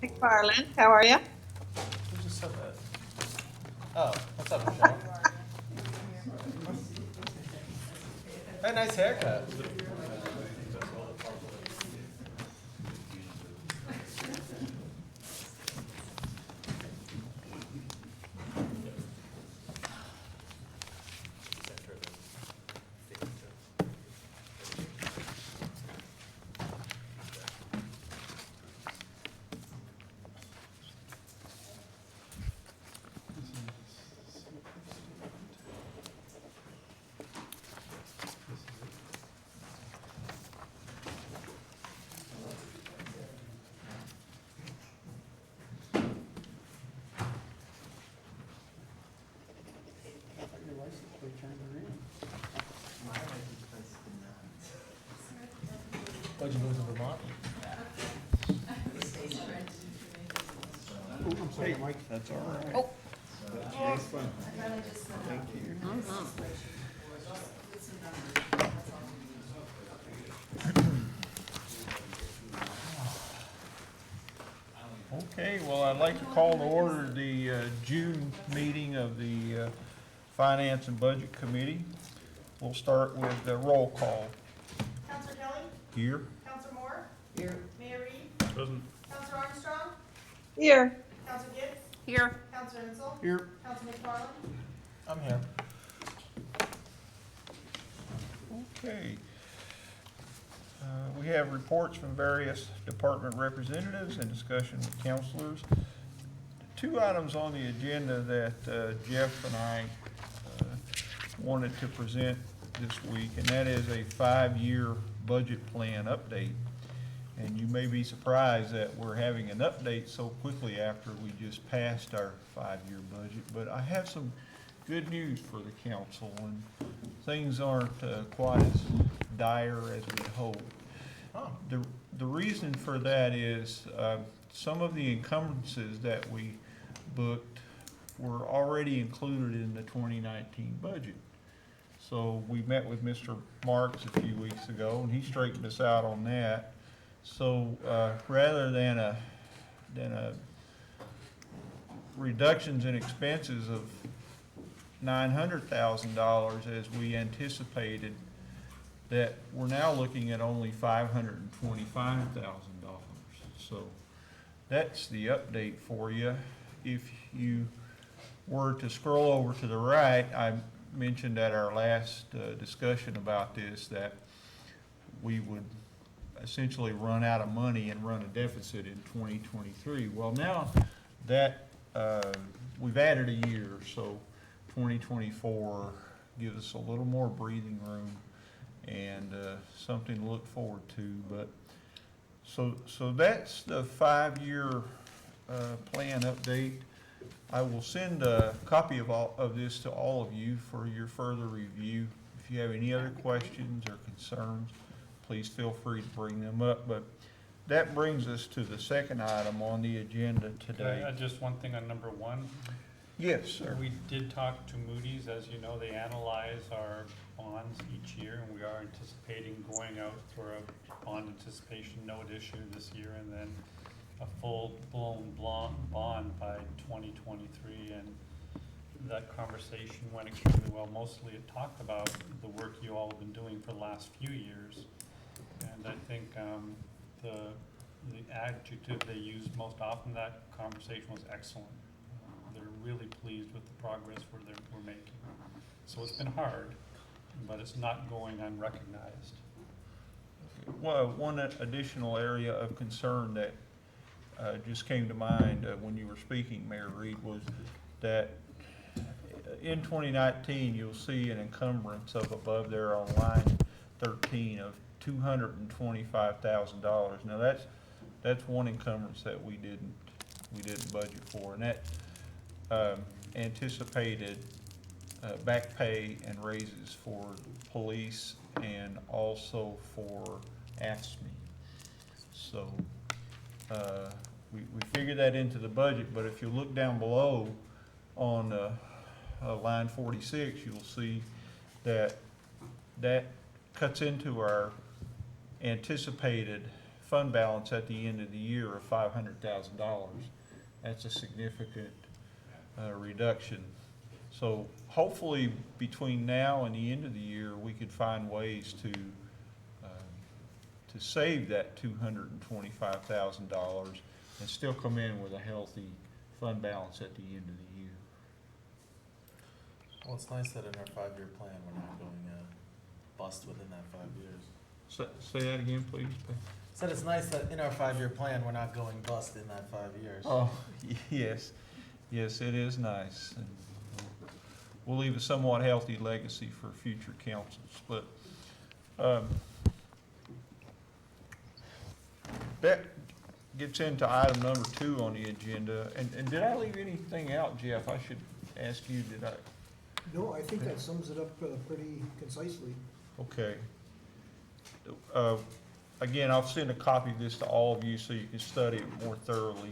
McFarland, how are you? Who just said that? Oh, what's up, Michelle? Hey, nice haircut. Why'd you move to Vermont? I'm sorry, Mike. That's all right. Oh. That's fun. Thank you. Okay, well, I'd like to call to order the June meeting of the Finance and Budget Committee. We'll start with the roll call. Counselor Kelly? Here. Counselor Moore? Here. Mayor Reed? Present. Counselor Armstrong? Here. Counselor Gibbs? Here. Counselor Insel? Here. Counselor McFarland? I'm here. Okay. We have reports from various department representatives and discussion with counselors. Two items on the agenda that Jeff and I wanted to present this week, and that is a 5-year budget plan update. And you may be surprised that we're having an update so quickly after we just passed our 5-year budget, but I have some good news for the council, and things aren't quite as dire as we hoped. Oh, The reason for that is some of the encumbrances that we booked were already included in the 2019 budget. So we met with Mr. Marks a few weeks ago, and he straightened us out on that. So rather than a reductions in expenses of $900,000 as we anticipated, that we're now looking at only $525,000. So that's the update for you. If you were to scroll over to the right, I mentioned at our last discussion about this that we would essentially run out of money and run a deficit in 2023. Well, now that we've added a year, so 2024 gives us a little more breathing room and something to look forward to. But so that's the 5-year plan update. I will send a copy of all of this to all of you for your further review. If you have any other questions or concerns, please feel free to bring them up. But that brings us to the second item on the agenda Can I today. add just one thing on number one? Yes, sir. We did talk to Moody's. As you know, they analyze our bonds each year, and we are anticipating going out for a bond anticipation note issue this year, and then a full-blown bond by 2023. And that conversation went extremely well. Mostly it talked about the work you all have been doing for the last few years. And I think the adjective they used most often in that conversation was excellent. They're really pleased with the progress we're making. So it's been hard, but it's not going unrecognized. Well, one additional area of concern that just came to mind when you were speaking, Mayor Reed, was that in 2019, you'll see an encumbrance of above there on line 13 of $225,000. Now that's one encumbrance that we didn't budget for, and that anticipated back pay and raises for police and also for AFSCME. So we figured that into the budget, but if you look down below on line 46, you'll see that cuts into our anticipated fund balance at the end of the year of $500,000. That's a significant reduction. So hopefully between now and the end of the year, we could find ways to save that $225,000 and still come in with a healthy fund balance at the end of the year. Well, it's nice that in our 5-year plan, we're not going bust within that 5 years. Say that again, please, Pat. Said it's nice that in our 5-year plan, we're not going bust in that 5 years. Oh, yes, yes, it is nice. And we'll leave a somewhat healthy legacy for future councils, but, that gets into item number 2 on the agenda. And did I leave anything out, Jeff? I should ask you, did I? No, I think that sums it up pretty concisely. Okay. Again, I'll send a copy of this to all of you so you can study it more thoroughly.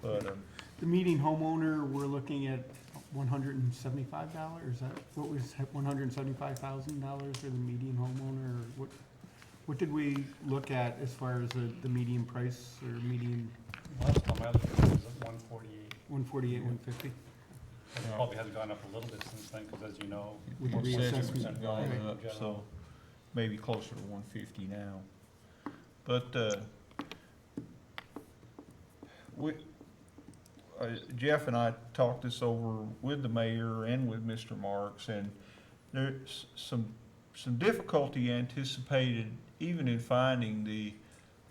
But, The median homeowner, we're looking at $175, is that what was, $175,000 for the median homeowner, or what did we look at as far as the median price or median Last time I looked, it was at 148. 148, 150? It probably has gone up a little bit since then, because as you know. With the assessments reassessment. have gone Right. up, so maybe closer to 150 now. But, Jeff and I talked this over with the mayor and with Mr. Marks, and there's some difficulty anticipated even in finding the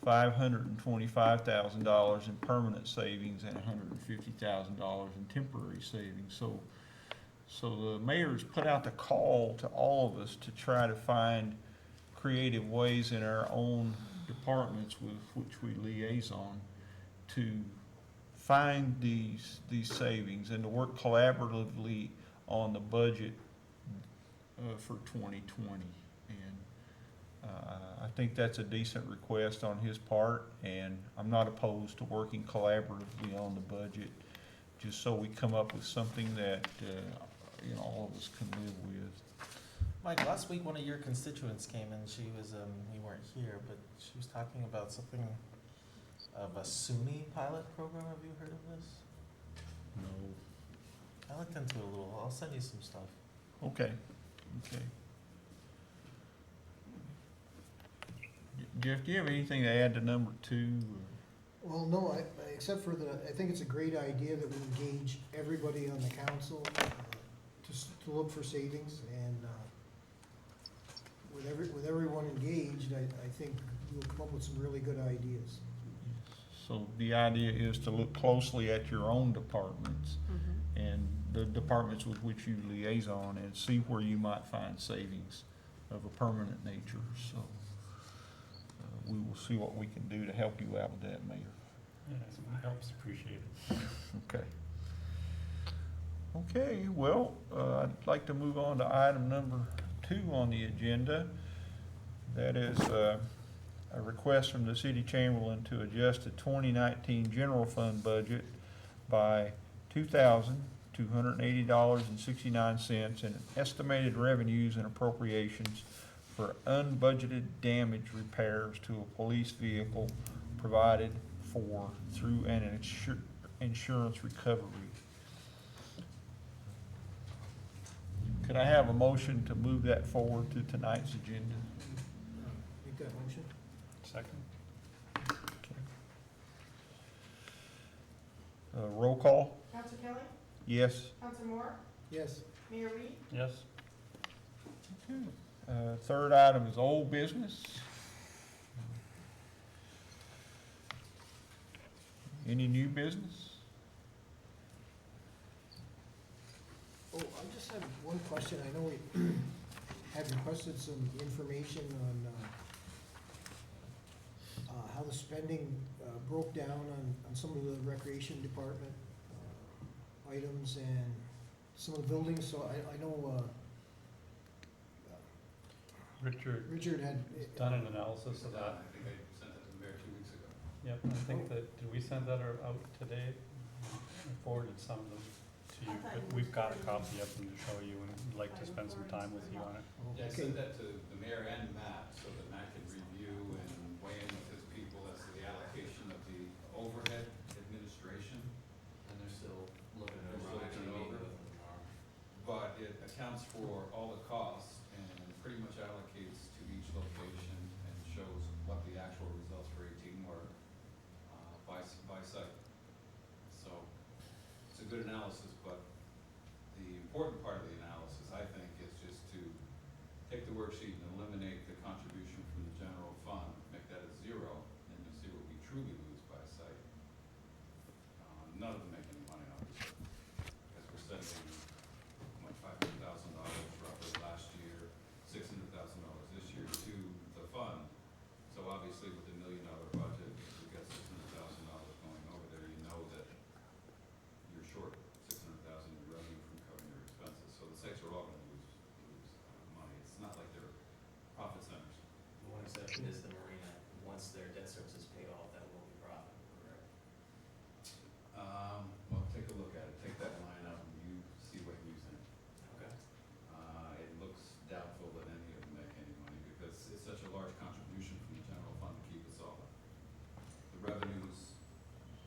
$525,000 in permanent savings and $150,000 in temporary savings. So the mayor's put out the call to all of us to try to find creative ways in our own departments with which we liaison to find these savings and to work collaboratively on the budget for 2020. And I think that's a decent request on his part, and I'm not opposed to working collaboratively on the budget, just so we come up with something that all of us can live with. Mike, last week one of your constituents came in, she was, you weren't here, but she was talking about something of a SUNY pilot program. Have you heard of this? No. I looked into it a little. I'll send you some stuff. Okay. Jeff, do you have anything to add to number 2? Well, no, except for I think it's a great idea that we engage everybody on the council to look for savings, and with everyone engaged, I think we'll come up with some really good ideas. So the idea is to look closely at your own departments and the departments with which you liaison and see where you might find savings of a permanent nature. So we will see what we can do to help you out with that, Mayor. Yeah, it helps, appreciate it. Okay. Okay, well, I'd like to move on to item number 2 on the agenda. That is a request from the city chamberlain to adjust the 2019 general fund budget by $2,280.69 in estimated revenues and appropriations for unbudgeted damage repairs to a police vehicle provided for through an insurance recovery. Could I have a motion to move that forward to tonight's agenda? Make that motion? Second? Roll call? Counselor Kelly, Yes. Counselor Moore, Yes. Mayor Reed, Yes. Third item is old business. Any new business? Oh, I just have one question. I know we had requested some information on how the spending broke down on some of the recreation department items and some of the buildings, so I know Richard had. Done an analysis of that. I think I sent that to the mayor 2 weeks ago. Yep, I think that, did we send that out today? I forwarded some of them to you, but we've got a copy of them to show you, and we'd like to spend some time with you on it. Yeah, I Okay. sent that to the mayor and Matt, so that Matt could review and weigh in with his piece for all the costs and pretty much allocates to each location and shows what the actual results for 18 were by site. So it's a good analysis, but the important part of the analysis, I think, is just to take the worksheet and eliminate the contribution from the general fund, make that a 0, and you'll see what we truly lose by site. None of them make any money, obviously, because we're sending, what, $500,000 roughly last year, $600,000 this year to the fund. So obviously with a $1 million budget, if you get $600,000 going over there, you know that you're short $600,000 in revenue from covering your expenses. So the sites are all gonna lose money. It's not like they're profit centers. The one exception is the marina. Once their debt service is paid off, that will be profitable, correct? Well, take a look at it. Take that line out and you see what you're using. Okay. It looks doubtful that any of them make any money because it's such a large contribution from the general fund to keep us solvent. The revenues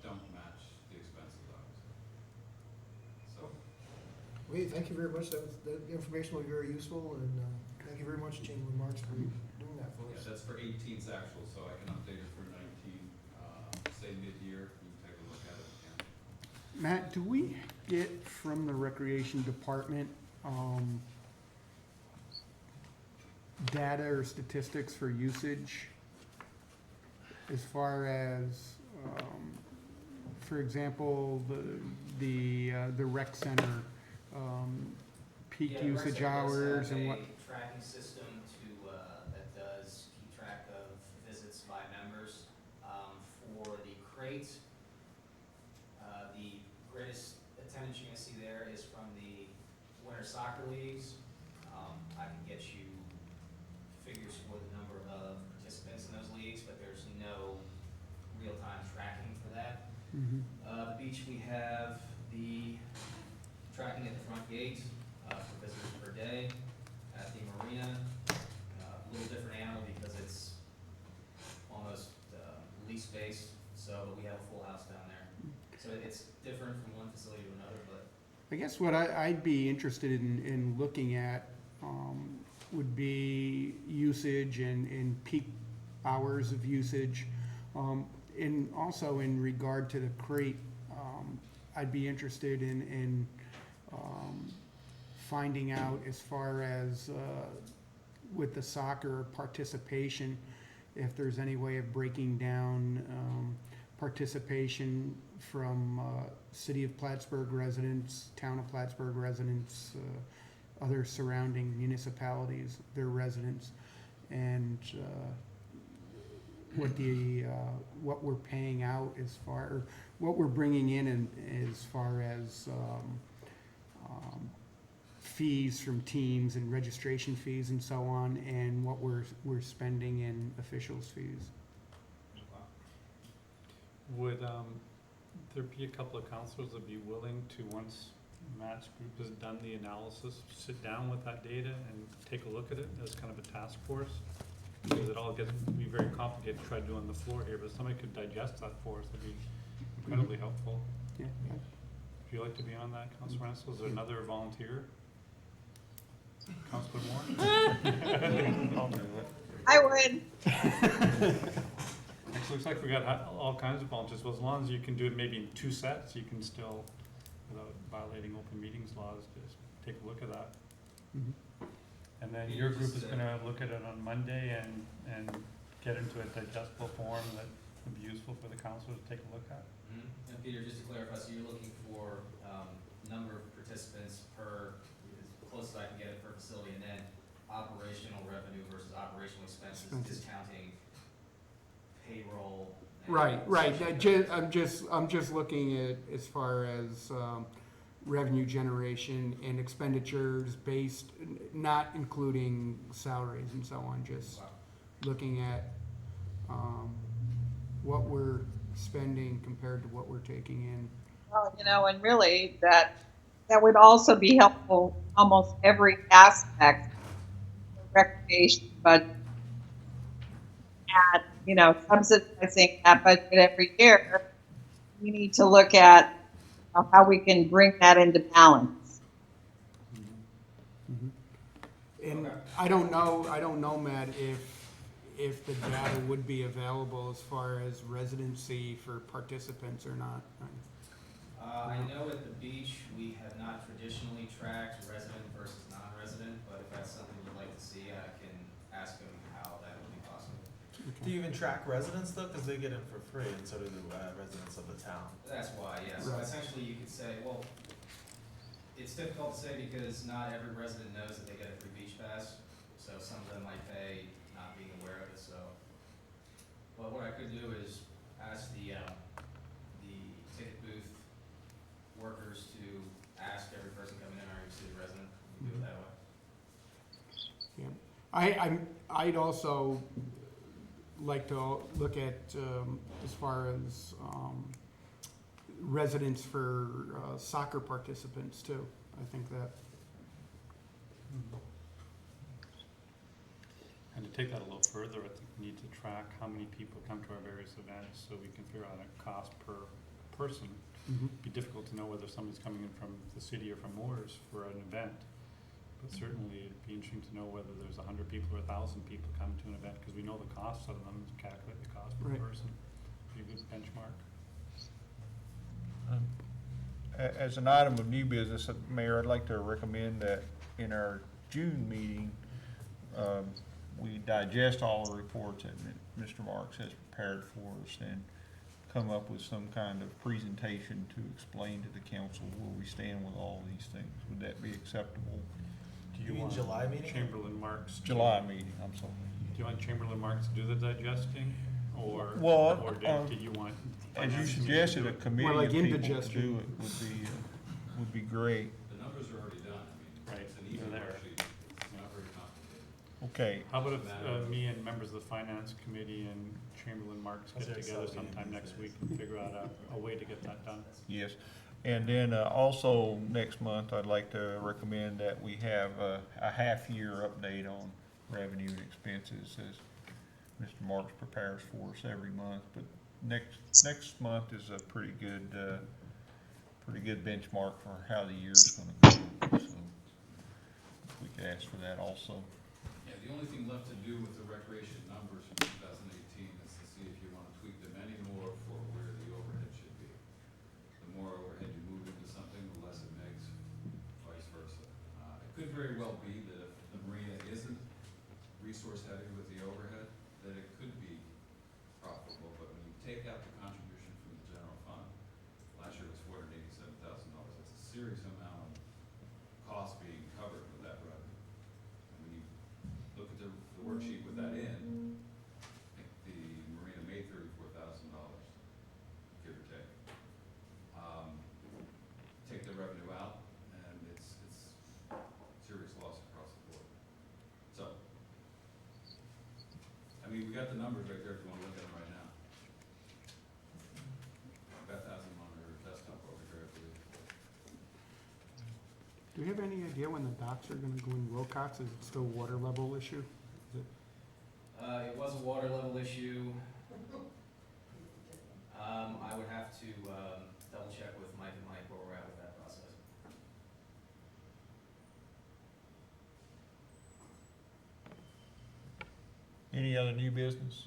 don't match the expenses, obviously. So, Okay, thank you very much. The information was very useful, and thank you very much, Chamberlain Marks, for doing that for yeah, us. that's for 18's actual, so I can update it for 19. Say mid-year, you can take a look at it again. Matt, do we get from the recreation department, data or statistics for usage? As far as, for example, the rec center, peak Yeah, the rec usage center does hours have and what? a tracking system that does keep track of visits by members. For the crate, the greatest attendance you're gonna see there is from the winter soccer leagues. I can get you figures for the number of participants in those leagues, but there's no real-time tracking for that. Mhm. The beach, we have the tracking at the front gate, for visitors per day. At the marina, a little different animal because it's almost, lease space, so, but we have a full house down there. So it's different from one facility to another, but I guess what I'd be interested in looking at, would be usage and peak hours of usage. And also in regard to the crate, I'd be interested in finding out as far as, with the soccer participation, if there's any way of breaking down, participation from, city of Plattsburgh residents, town of Plattsburgh residents, other surrounding municipalities, their residents, and, what we're paying out as far, or what we're bringing in as far as, fees from teams and registration fees and so on, and what we're spending in officials' fees. Would there be a couple of counselors that'd be willing to, once Matt's group has done the analysis, sit down with that data and take a look at it as kind of a task force? Because it all gets to be very complicated to try to do on the floor here, but somebody could digest that for us, that'd be incredibly helpful. Yeah. Would you like to be on that, Councilor Mansell? Is there another volunteer? Councilor Moore? I would. It looks like we got all kinds of volunteers, well, as long as you can do it maybe in 2 sets, you can still, without violating open meetings laws, just take a look at that. Mhm. And then your group is gonna look at it on Monday and get into a digestible form that would be useful for the council to take a look at. And Peter, just to clarify, so you're looking for, number of participants per, as close as I can get it per facility, and then operational revenue versus operational expenses, Expenses. discounting payroll. and Right, such. I'm just looking at as far as, revenue generation and expenditures based, not including salaries and so on, just Wow. looking at, what we're spending compared to what we're taking in. Well, and really that would also be helpful almost every aspect of recreation budget. And, subsidizing that budget every year, we need to look at how we can bring that into balance. Mhm. And Okay. I don't know, Matt, if the data would be available as far as residency for participants or not. I know at the beach, we have not traditionally tracked resident versus non-resident, but if that's something you'd like to see, I can ask them how that would be possible. Do you even track residents though? Because they get in for free, and so do the residents of the town. That's why, yeah, so Right. essentially you could say, well, it's difficult to say because not every resident knows that they get a free beach pass, so some of them might pay not being aware of it, so. But what I could do is ask the ticket booth workers to ask every person coming in, are you a city resident? We can do it that way. I'd also like to look at, as far as, residents for soccer participants too. I think that, And to take that a little further, I think we need to track how many people come to our various events, so we can figure out a cost per person. It'd be difficult to know whether somebody's coming in from the city or from Moores for an event. But certainly, it'd be interesting to know whether there's 100 people or 1,000 people coming to an event, because we know the cost of them, calculate the cost per Right. person. Be a good benchmark. As an item of new business, Mayor, I'd like to recommend that in our June meeting, we digest all the reports that Mr. Marks has prepared for us and come up with some kind of presentation to explain to the council where we stand with all these things. Would that be acceptable? Do You mean want July meeting? Chamberlain Marks? July meeting, I'm sorry. Do you want Chamberlain Marks to do the digesting, or, Well, or did you want? As you finance committee to suggested, do a it? committee Well, like of people to indigestion. do it would be great. The numbers are already done, I mean, Right, it's an easy they're there. worksheet, it's not very complicated. Okay, How about if me and members of the finance committee and Chamberlain Marks How's get your together Excel being sometime these next days? week and figure out a way to get that done? yes. And then also next month, I'd like to recommend that we have a half-year update on revenue and expenses as Mr. Marks prepares for us every month. But next month is a pretty good benchmark for how the year's gonna go. So if we could ask for that also. Yeah, the only thing left to do with the recreation numbers from 2018 is to see if you want to tweak them any more for where the overhead should be. The more overhead you move into something, the less it makes, vice versa. It could very well be that if the marina isn't resource heavy with the overhead, that it could be profitable, but when you take out the contribution from the general fund, last year was $487,000, that's a serious amount of cost being covered with that revenue. And when you look at the worksheet with that in, I think the marina made $34,000, give or take. Take the revenue out, and it's serious loss across the board. So, I mean, we got the numbers right there if you wanna look at them right now. Beth has them on her desktop over here, I believe. do we have any idea when the docks are gonna go in Wilcox? Is it still a water level issue? Is it? It was a water level issue. I would have to, double check with Mike and Mike where we're at with that process. Any other new business?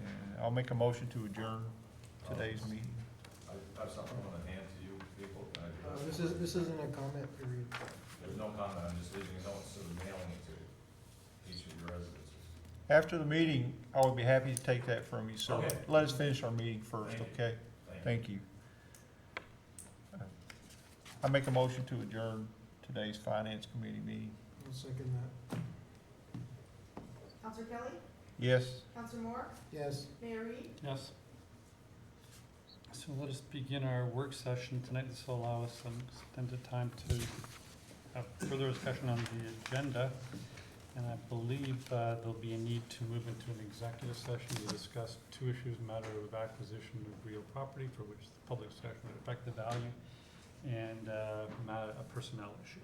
Yeah, I'll make a motion to adjourn today's meeting. I have something I want to hand to you people, can I do that? This isn't a comment period. There's no comment, I'm just leaving a note, so mailing it to each of your residences. After the meeting, I would be happy to take that from you, so Okay. let us finish our meeting first, Thank you. okay? Thank you. I make a motion to adjourn today's finance committee meeting. I'll second that. Counselor Kelly, Yes? Counselor Moore, Yes. Mayor Reed, Yes. So let us begin our work session tonight. This will allow us some extended time to have further discussion on the agenda. And I believe there'll be a need to move into an executive session to discuss two issues: matter of acquisition of real property for which the public discussion would affect the value, and a personnel issue.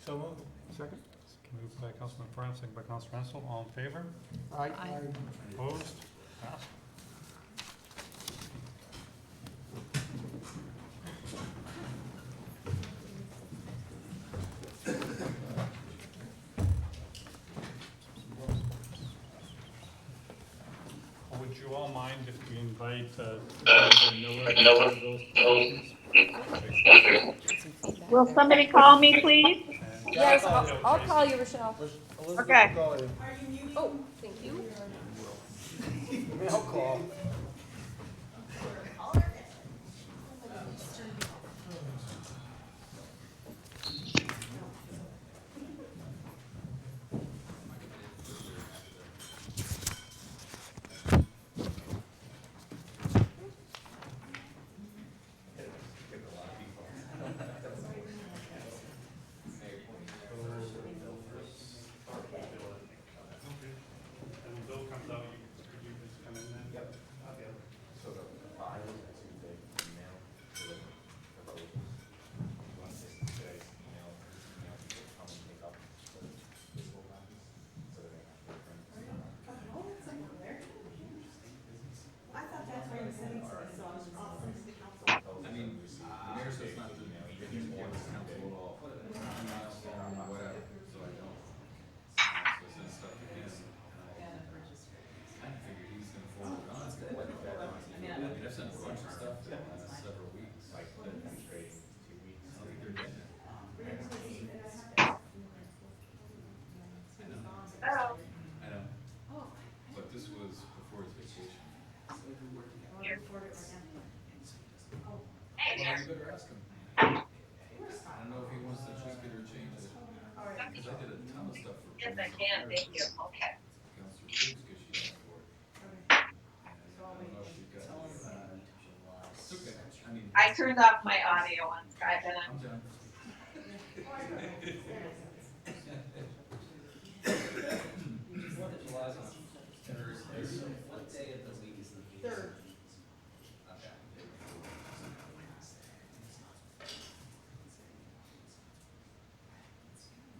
So moved. Second? Moved by Councilman Farnum, second by Councilor Ansel. All in favor? Aye. Opposed? Passed. would you all mind if we invite, Noah to those positions? Will somebody call me, please? And Yes, I'll I'll call you, Rochelle. Okay. Oh, thank you. Mail call. And when Bill comes out, you just come in then? Yep. Okay. So the files are too big to email to the proposals. You want this today, email people come and pick up the physical copies, so they're gonna have to print. Oh, it's like over there. I thought that's where you sent it, so I'll send it to the council. I mean, the mayor says not to give this council at all, email form or whatever, so I don't. So send stuff to him, and I figured he was gonna forward it on. I mean, I've sent a bunch of stuff in the last several weeks. Like, demonstrating 2 weeks. I don't think they're getting it. I know. Oh, I know. But this was before his vacation. Well, you better ask him. I don't know if he wants to tweak it or change it. Cause I did a ton of stuff for. yes, I can. Thank you. Okay. Counselor Cruz, cause she asked for it. And I don't know if she got it. It's okay, I mean. I turned off my audio on Skype and I'm done. Fourth of July is on a Thursday, so what day of the week is the meeting? Third. Okay.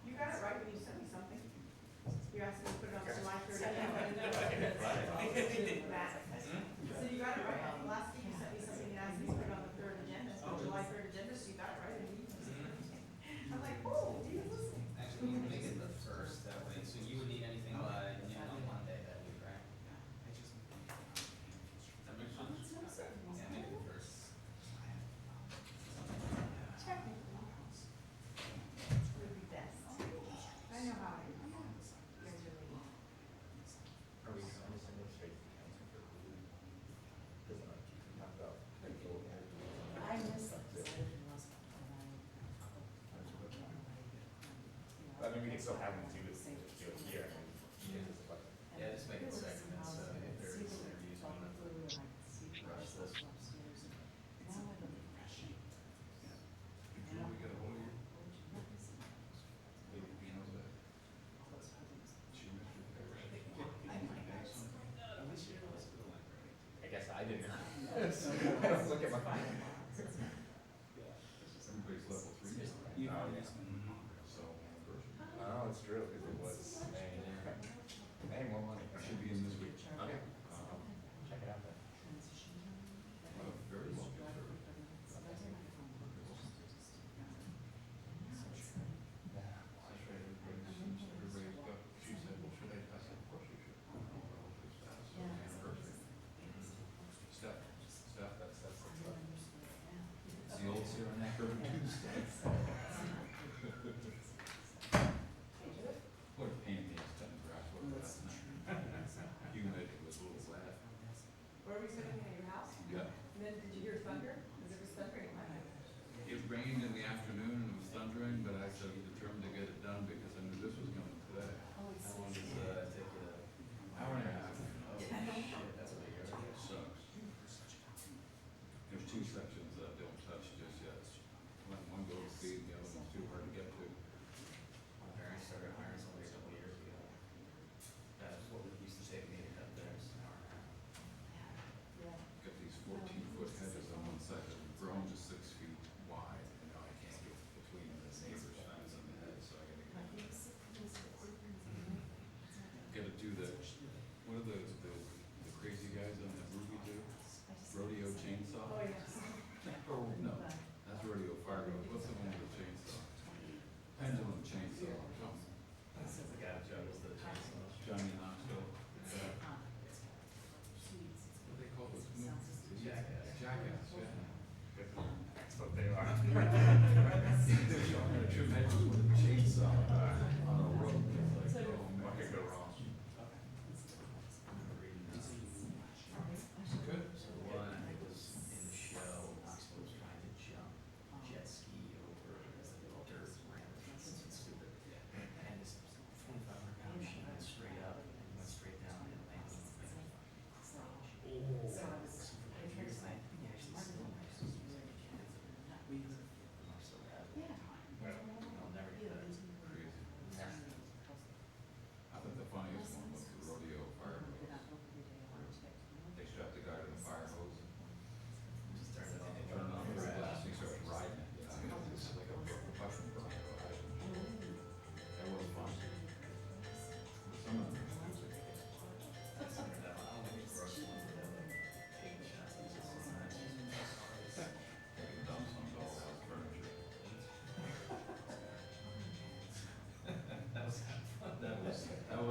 You got it right when you sent me something. You asked me to put it on July 3rd. So you got it right. Last week you sent me something and asked me to put it on the 3rd agenda, so July 3rd agenda, so you got it right. I'm like, oh, he was listening. Actually, we can make it the first, that way, so you would need anything by noon on Monday that week, right? That makes sense. Yeah, make it the first. Technically. Would be best. I know how it is. You guys are late. Are we gonna send it straight to the council for approval? Cause we talked about like the old. I missed it. I mean, we can still have them do it here, and then but Yeah, just make it the second, then, so if there's interviews, we don't have to rush this. Before we get a hold of you. He knows that. She was your favorite. I guess I didn't. Look at my. Everybody's level 3 now, right? Oh, yeah. So, one version. Oh, it's true, cause it was May. May, more money. It should be in this week. Okay. Check it out then.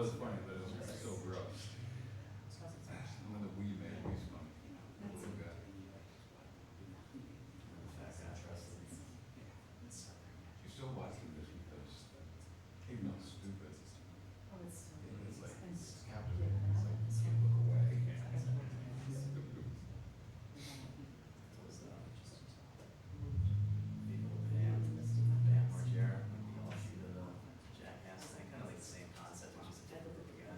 was funny, but it was so gross. When the Wii made me funny. A little bit. You still watching this because even though it's stupid, it's like it's captivating. It's like you can't look away. Bam Margera, the offshoot of the Jackass thing, kind of like the same concept, which is a different group of guys.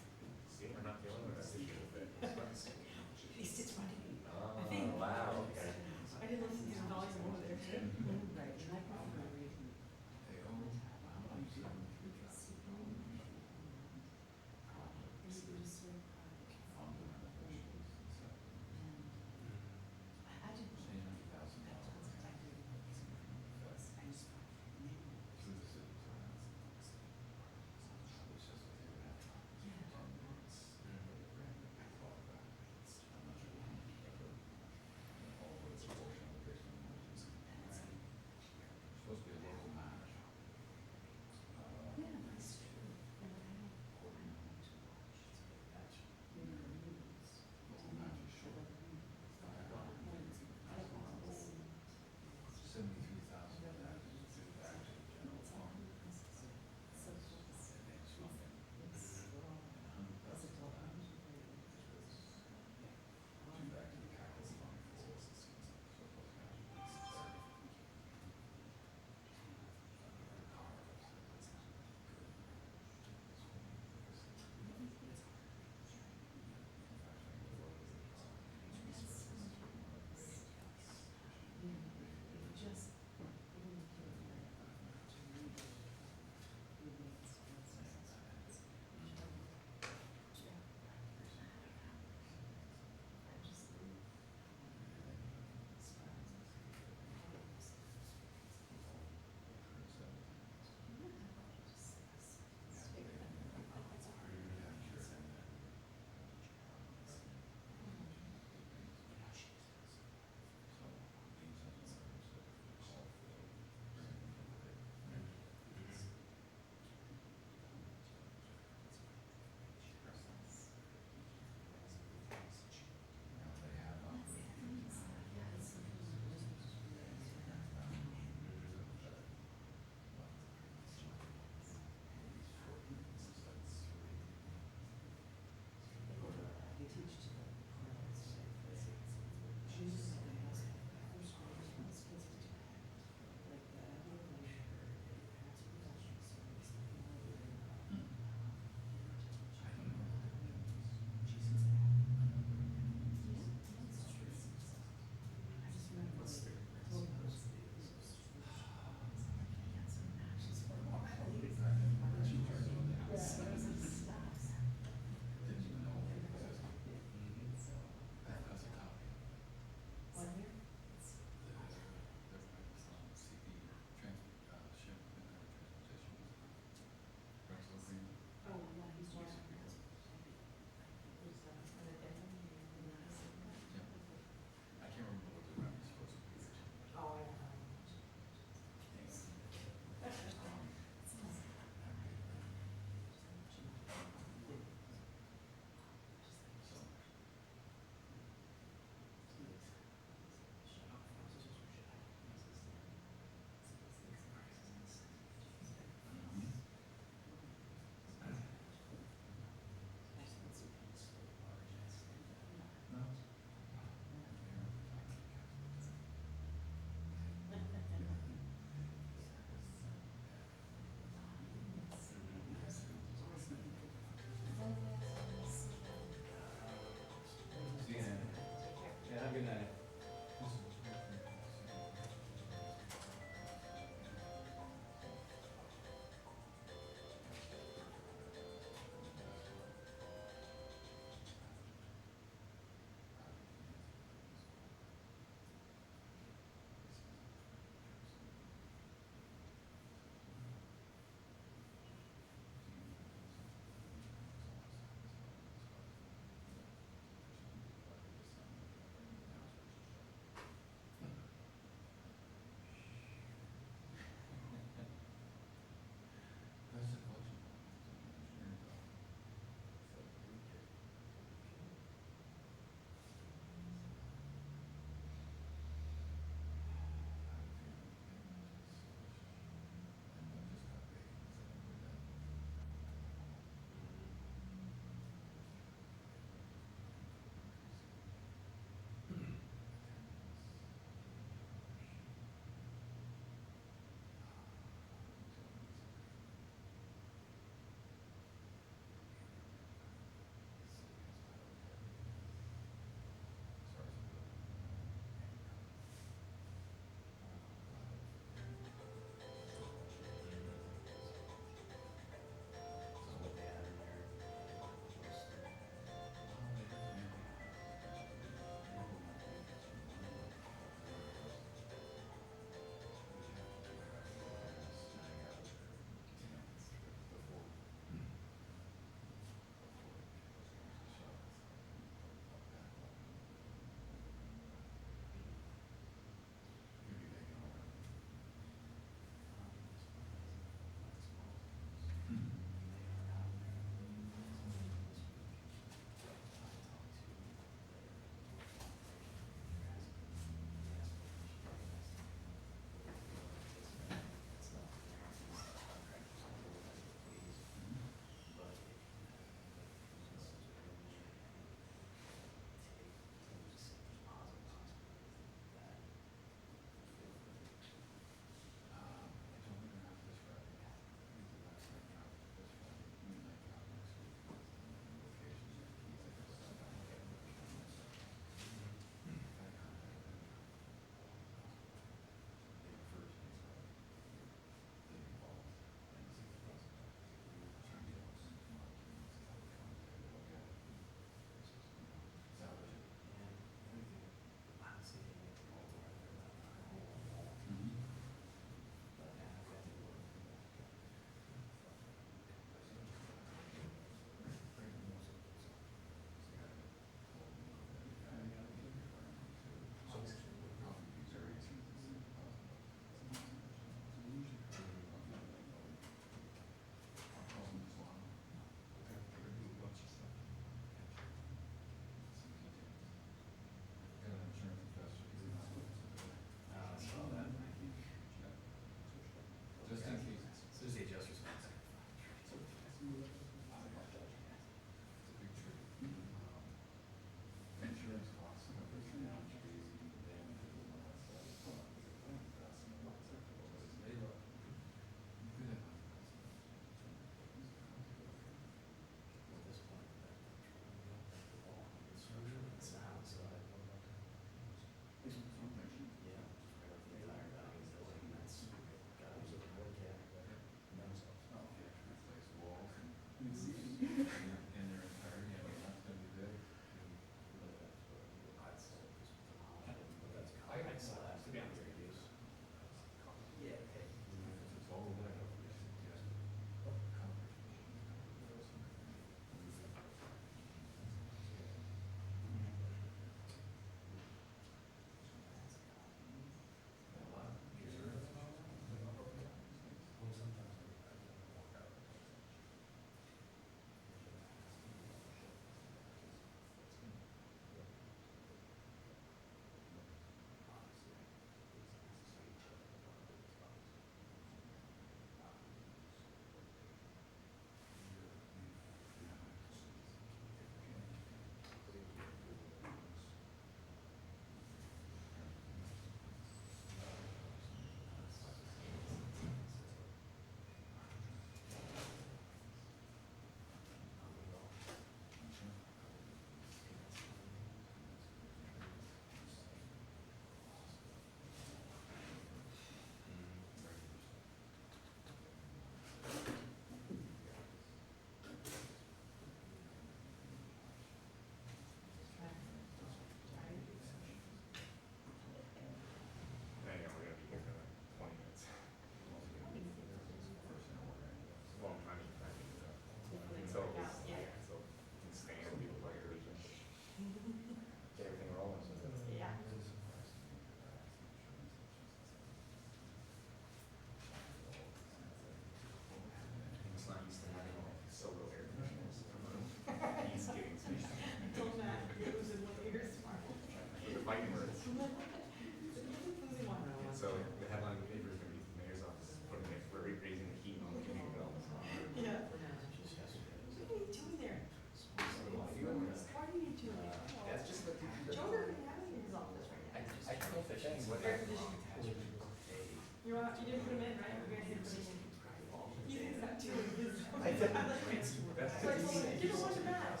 Give it one to Matt.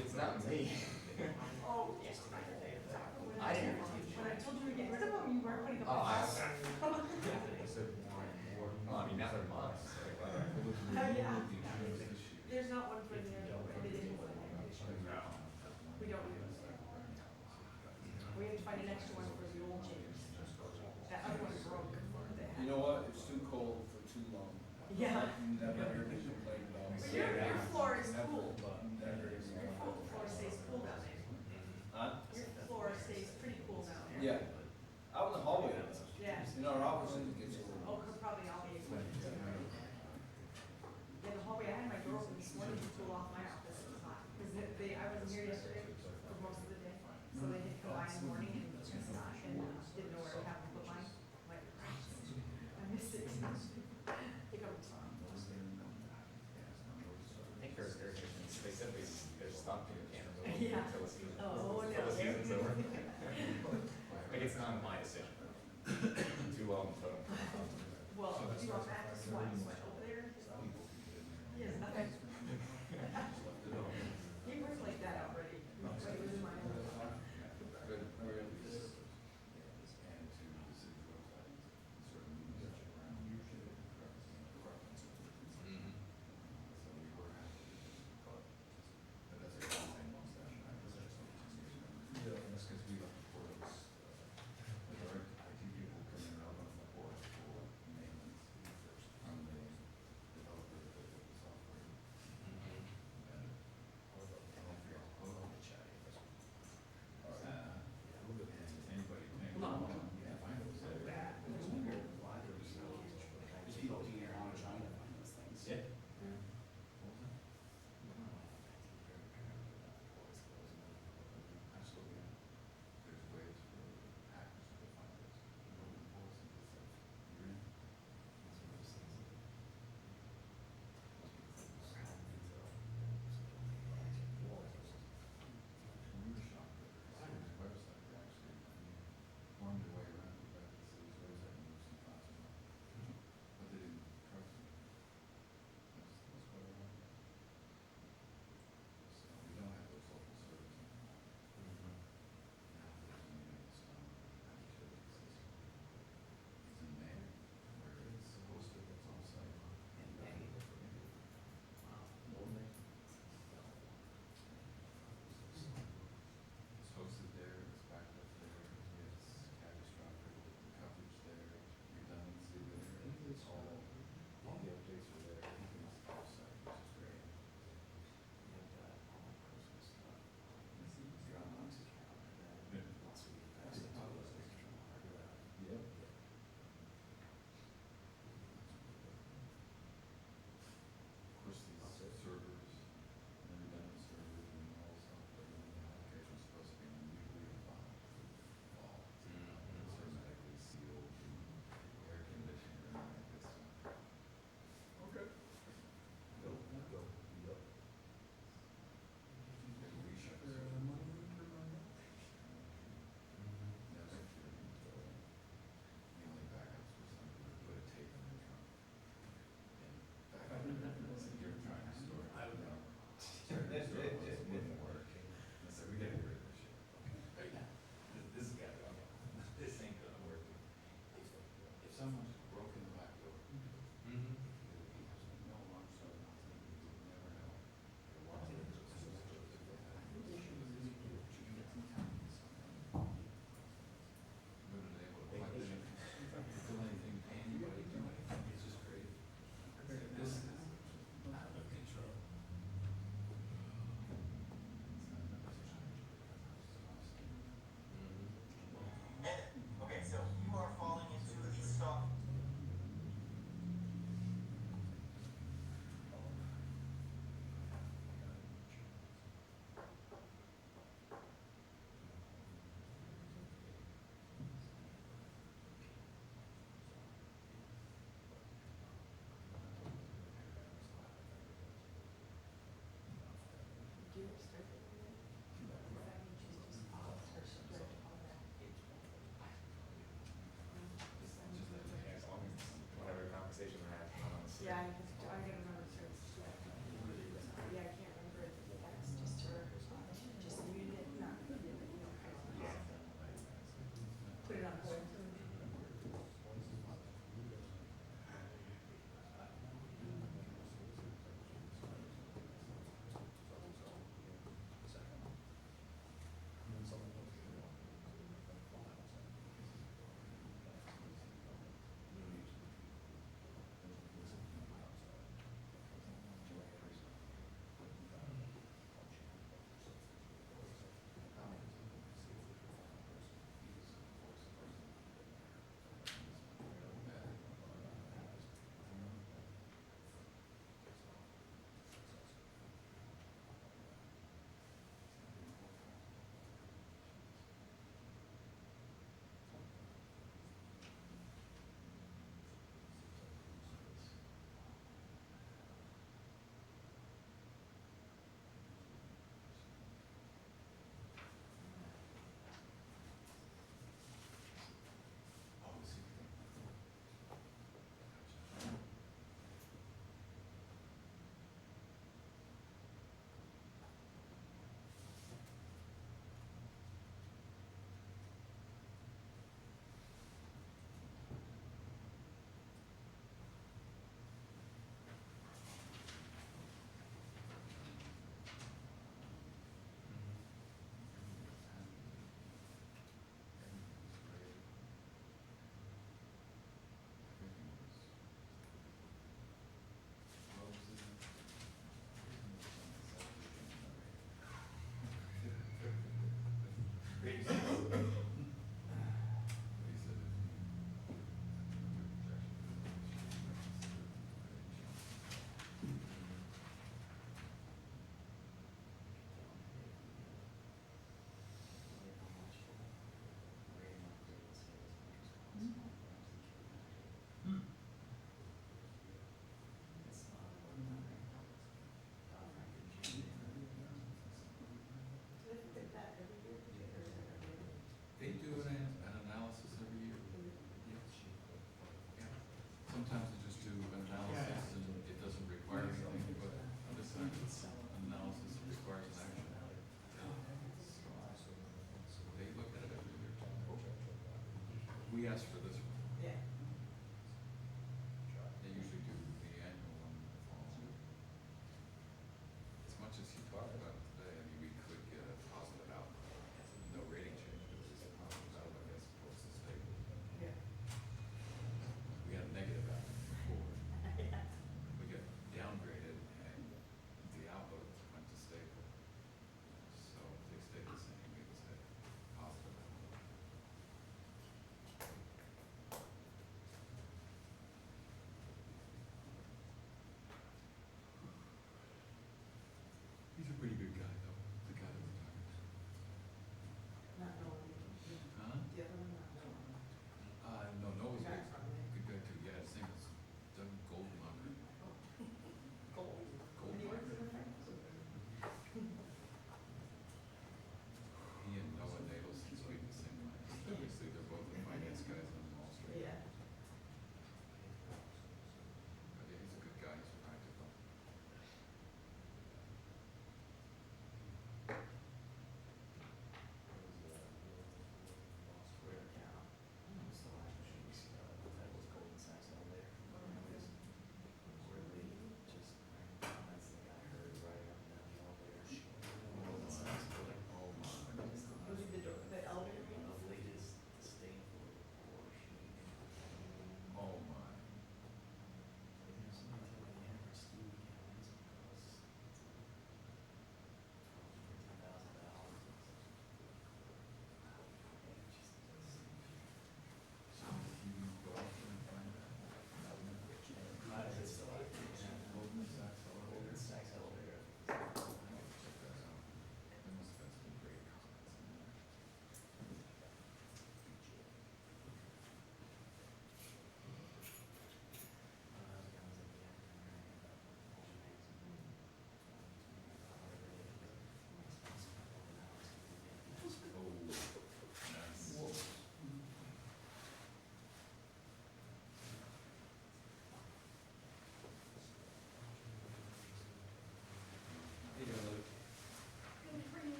It's not me. Oh, yeah. I didn't. When I told you to get rid of them, you weren't putting them Oh, on. I said more and more. Well, I mean, now they're mine. Yeah. There's not one for the, they didn't put it in. We don't use it. We have to find an extra one for the old chambers. That other one broke. You know what, it's too cold for too long. Yeah. Never heard me complain about. But your floor is cool. Never heard me Your complain. floor stays cool down there. Huh? Your floor stays pretty cool down there. Yeah. Out in the hallway, it does. Yeah. In our offices, it gets a little. Oh, probably all the equipment. In the hallway, I had my door open this morning to cool off my office. It was hot. Cause I wasn't here yesterday for most of the day. So they had come by in the morning and didn't know where to have them put mine. I'm like, right. I missed it. They come tomorrow. I think they're they said they're stopping the cameras over Yeah. until the season. Oh, no. Until the season's over. Like, it's not my decision. Too long to. Well, do you want Matt to sweat over there? Yes, okay. He worked like that already. When he was in my old job. Good, very good.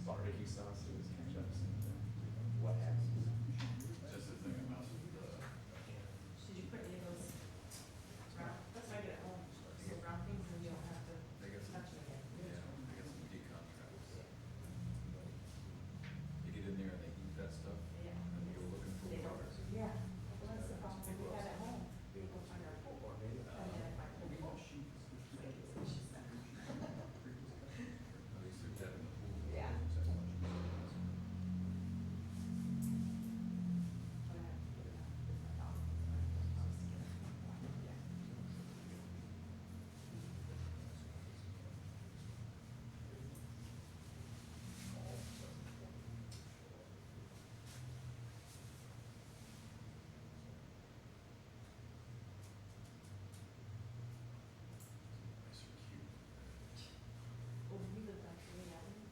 barbecue sauces, ketchup, same thing. What happens? Just the thing about the, Did you put any of those round, that's what I get at home, so round things and you don't have to they get some, touch them again. yeah, they get some decon traps. You get in there and they eat that stuff, Yeah. and you go looking for They don't, water. yeah, well, that's the problem we had at home, we go find our pool, and then if I pull the pool, it's just that. At least they're dead in the pool. Yeah. That's much. But I have to put it out with my dog. Yeah. Nice or cute. Well, we lived on Tree Island,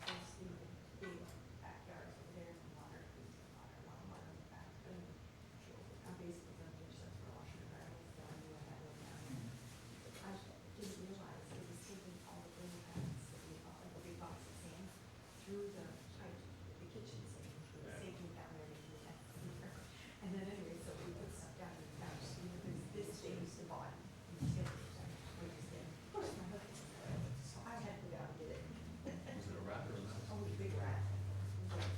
there's the big backyards over there, and water, there's a lot of water in the back, and I'm basically gonna ditch that for washing the gravel, so I knew I had one down there. I didn't realize it was taking all the little pads that we bought, like the big box of sand, through the pipe, the kitchen sink, the sink went down there, making that cleaner. And then anyway, so we put stuff down in the couch, you know, there's this thing used to buy, you just get it, when you stand, of course, my husband, so I had to go out and get it. Was it a rat or a mouse? Oh, the big rat. It was like,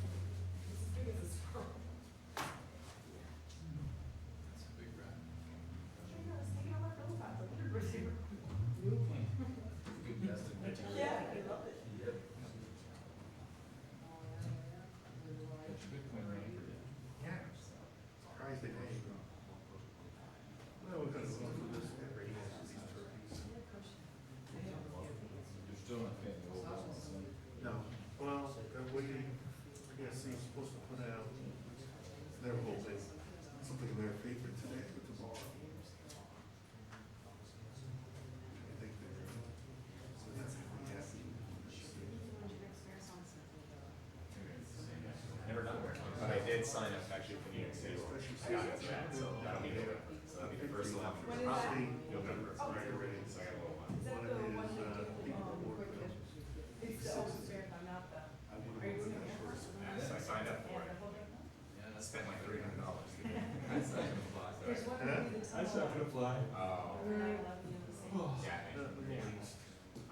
it's as big as a squirrel. Yeah. That's a big rat. I know, I was taking all my clothes off, like, where's your? Good nesting material. Yeah, I love it. Yep. Got your Bitcoin ready for you. Yeah. Surprised they paid. Well, we're gonna go through this already, these turkeys. You're still not paying the old ones, huh? No, well, they're waiting, I guess he's supposed to put out, they're hoping, something of their favorite today or tomorrow. I think they're, so that's gonna be happy. Never done work, but I did sign up actually for New York City. I got it for that, so that'll be the, so that'll be the first one. When is that? November. Oh, Right, right, so I got a little one. Is that One the of one his, they do, people work quick, with. it's the old marathon, not the, are you doing it? Yes, I signed up for Yeah, it. the whole thing? I spent like $300. That's not gonna fly. There's one Huh? that we did. That's not gonna fly. Oh, We're not allowed to do the same. yeah, Not the yeah. least.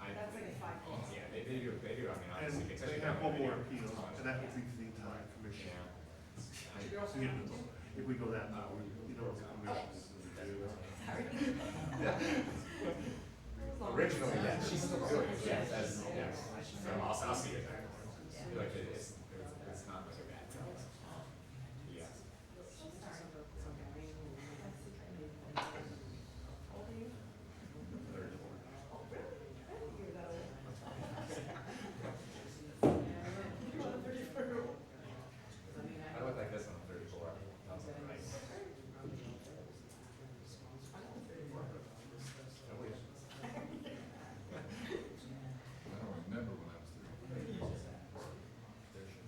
That's like a 5K. Yeah, they do, I mean, And honestly, they have one more appeal, and that would be to the entire commission. Yeah. So, you know, if we go that route, you know, what the commission is gonna do. Sorry. Originally, yeah, she's still doing it, yes, yes. So I'll see it there. Like, it's not like a bad thing. Yeah. I look like this when I'm 34. That's all right. I don't remember when I was 30.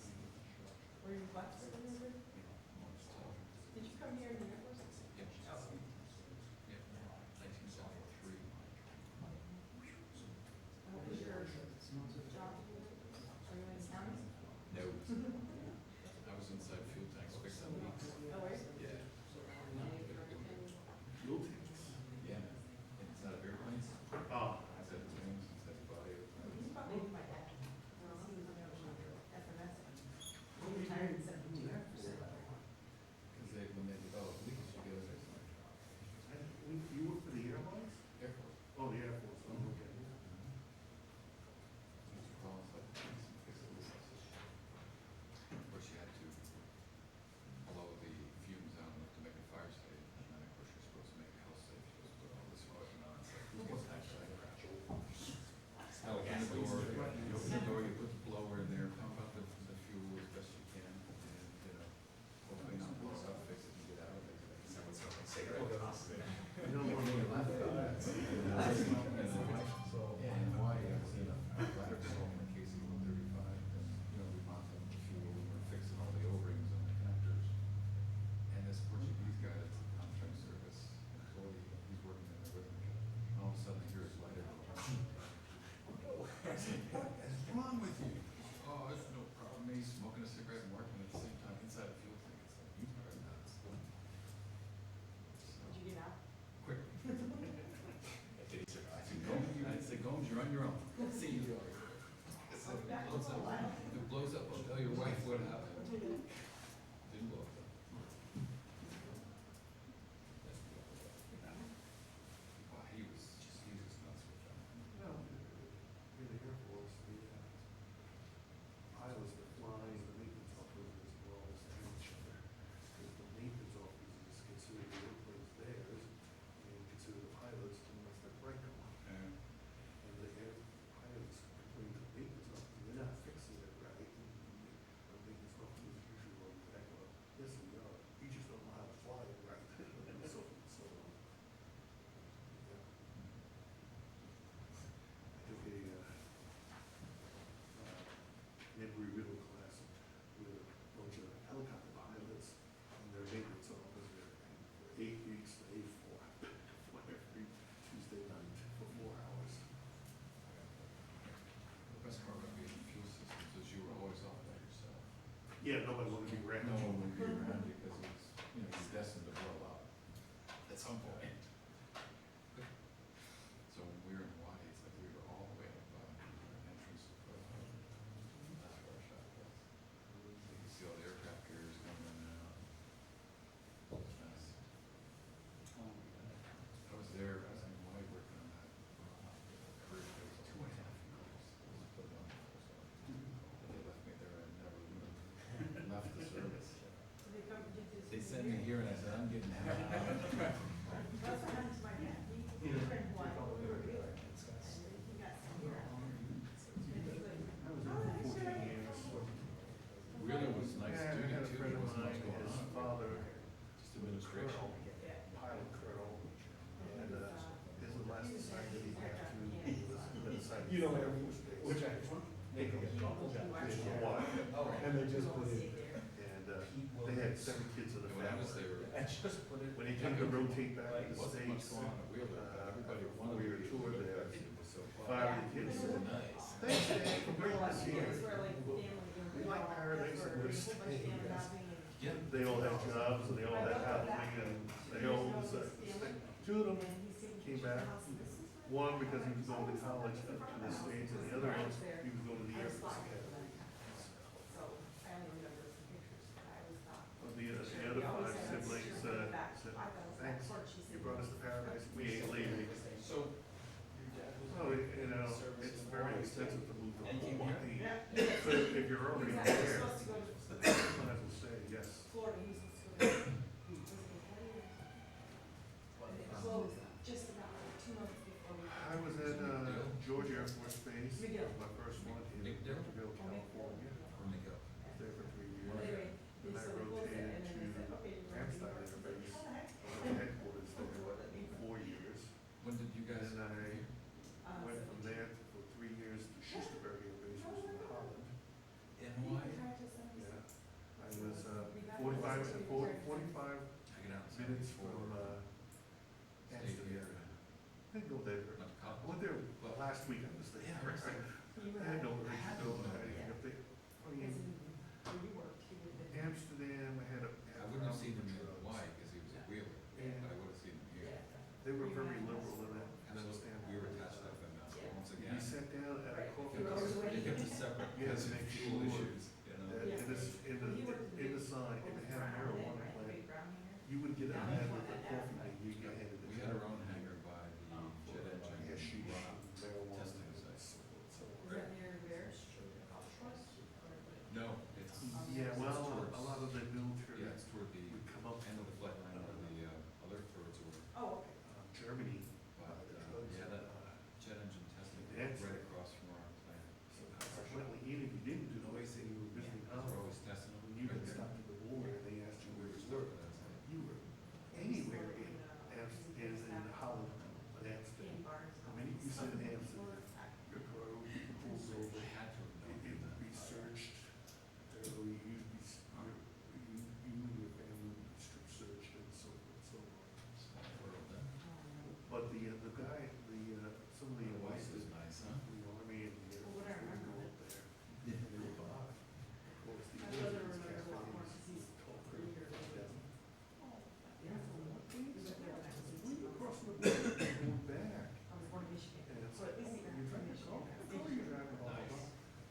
Yeah, nobody wanted to be around. No one would be around you because it's, you know, he's destined to blow up at some point. So when we were in Hawaii, it's like we were all the way up by the entrance of, that's where our shop was. So you could see all the aircraft carriers coming in and out. It was nice. I was there, I was in Hawaii working on that bridge that was 2.5 years. It was put on. And they left me there, I never even left the service. So they come, did this. They sent me here and I said, I'm getting out. That's what happened to my dad. He was in Hawaii, we were here, and he got sent here. And he's like, I was oh, there that's for 14 right. years. Wheeler was nice Yeah, I duty had a too, friend there of wasn't mine, much going his on. father, Just administration. pilot colonel, and his last assignment he had to decide. You know, which I think of Hawaii. And they just put it. And they had 7 kids in the And when I was family. there, And just put it. When he came to rotate back like, to the wasn't much States, going on at Wheeler, but everybody wanted we to were be toured there. It was so fun. 5 of the kids It was said, nice. thanks, Dad, for bringing us It here. was where like family, We like paradise and we're staying. Yeah. They all had jobs and they all had housing and they all decided to stay. 2 of them came back. One because he was going to college up to the States and the other one, he was going to the Air Force Academy. So I only remember some pictures, but I always thought. Well, the other 5 siblings said, thanks, you brought us to paradise, we ain't leaving. So, So, you know, it's very expensive to move to Hawaii. So if you're already He was there, supposed to go to might as well say yes. Florida, he was supposed to go to, was it Italy? And it closed just about like 2 months before we. I was at George Air Force Base, it was my first one in Big deal. Porterville, California. where'd they go? Was there for 3 years. Anyway, Then I so they closed it, rotated and then they said, to okay, you're going to Ramstein New Air York. Base, What the heck? headquarters there for 4 years. When did you guys? And I went from 17. there for 3 years to Schusterberg Air Base, which was in Holland. In Hawaii? Yeah, I was 45 Hanging out in minutes 74. from Stayed Amsterdam. here. Didn't go there. Went to I college. went there last week, I was there. Yeah, right. I had no urge to go, I had anything up there. I mean, Where you worked, he would have been. Amsterdam, I had a. I wouldn't have seen him in Hawaii because he was a Wheeler, Yeah. but I would have seen him here. They were very liberal in that standpoint. We were attached to FMS, but once You again, sat down at a coffee it house. gets a separate, You had because to of make fuel sure issues, you know? that in the sign, if it had a marijuana plant, you would get a hand with the coffee mate, you get handed the. We had our own hangar by the jet engine Hashish, run marijuana. testing site. Is that near where? No, it's, Yeah, well, a lot of the military yeah, it's toward the would come up end of the flight line where the alert throats were, Oh, okay. Germany. but, yeah, that jet engine testing That's- right across from our plant. So consequently, even if you didn't do it, say you were visiting Because we're Holland, always testing them. when you got stopped at the border and they asked you where you were, you were anywhere in Holland, but Amsterdam. The minute you said Amsterdam, your car would be pulled over, They had to have known it would be that. searched, or you'd be, you and your family would be strip searched and so forth and so on. Small world, then. But the guy, some of the Hawaii advice is nice, huh? the Army and the Air Well, what I Force would remember go was- up there. And they would buy. Of course, the My brother Indians, remembers a lot more cafes, 'cause he's talk 3 years like older. that. Yeah. He was up there when I was We 16. were crossing the border, going back. I was born in Michigan, And it's so at least oh, even you're from driving, Michigan. oh, what car are you driving? Blah, blah, blah.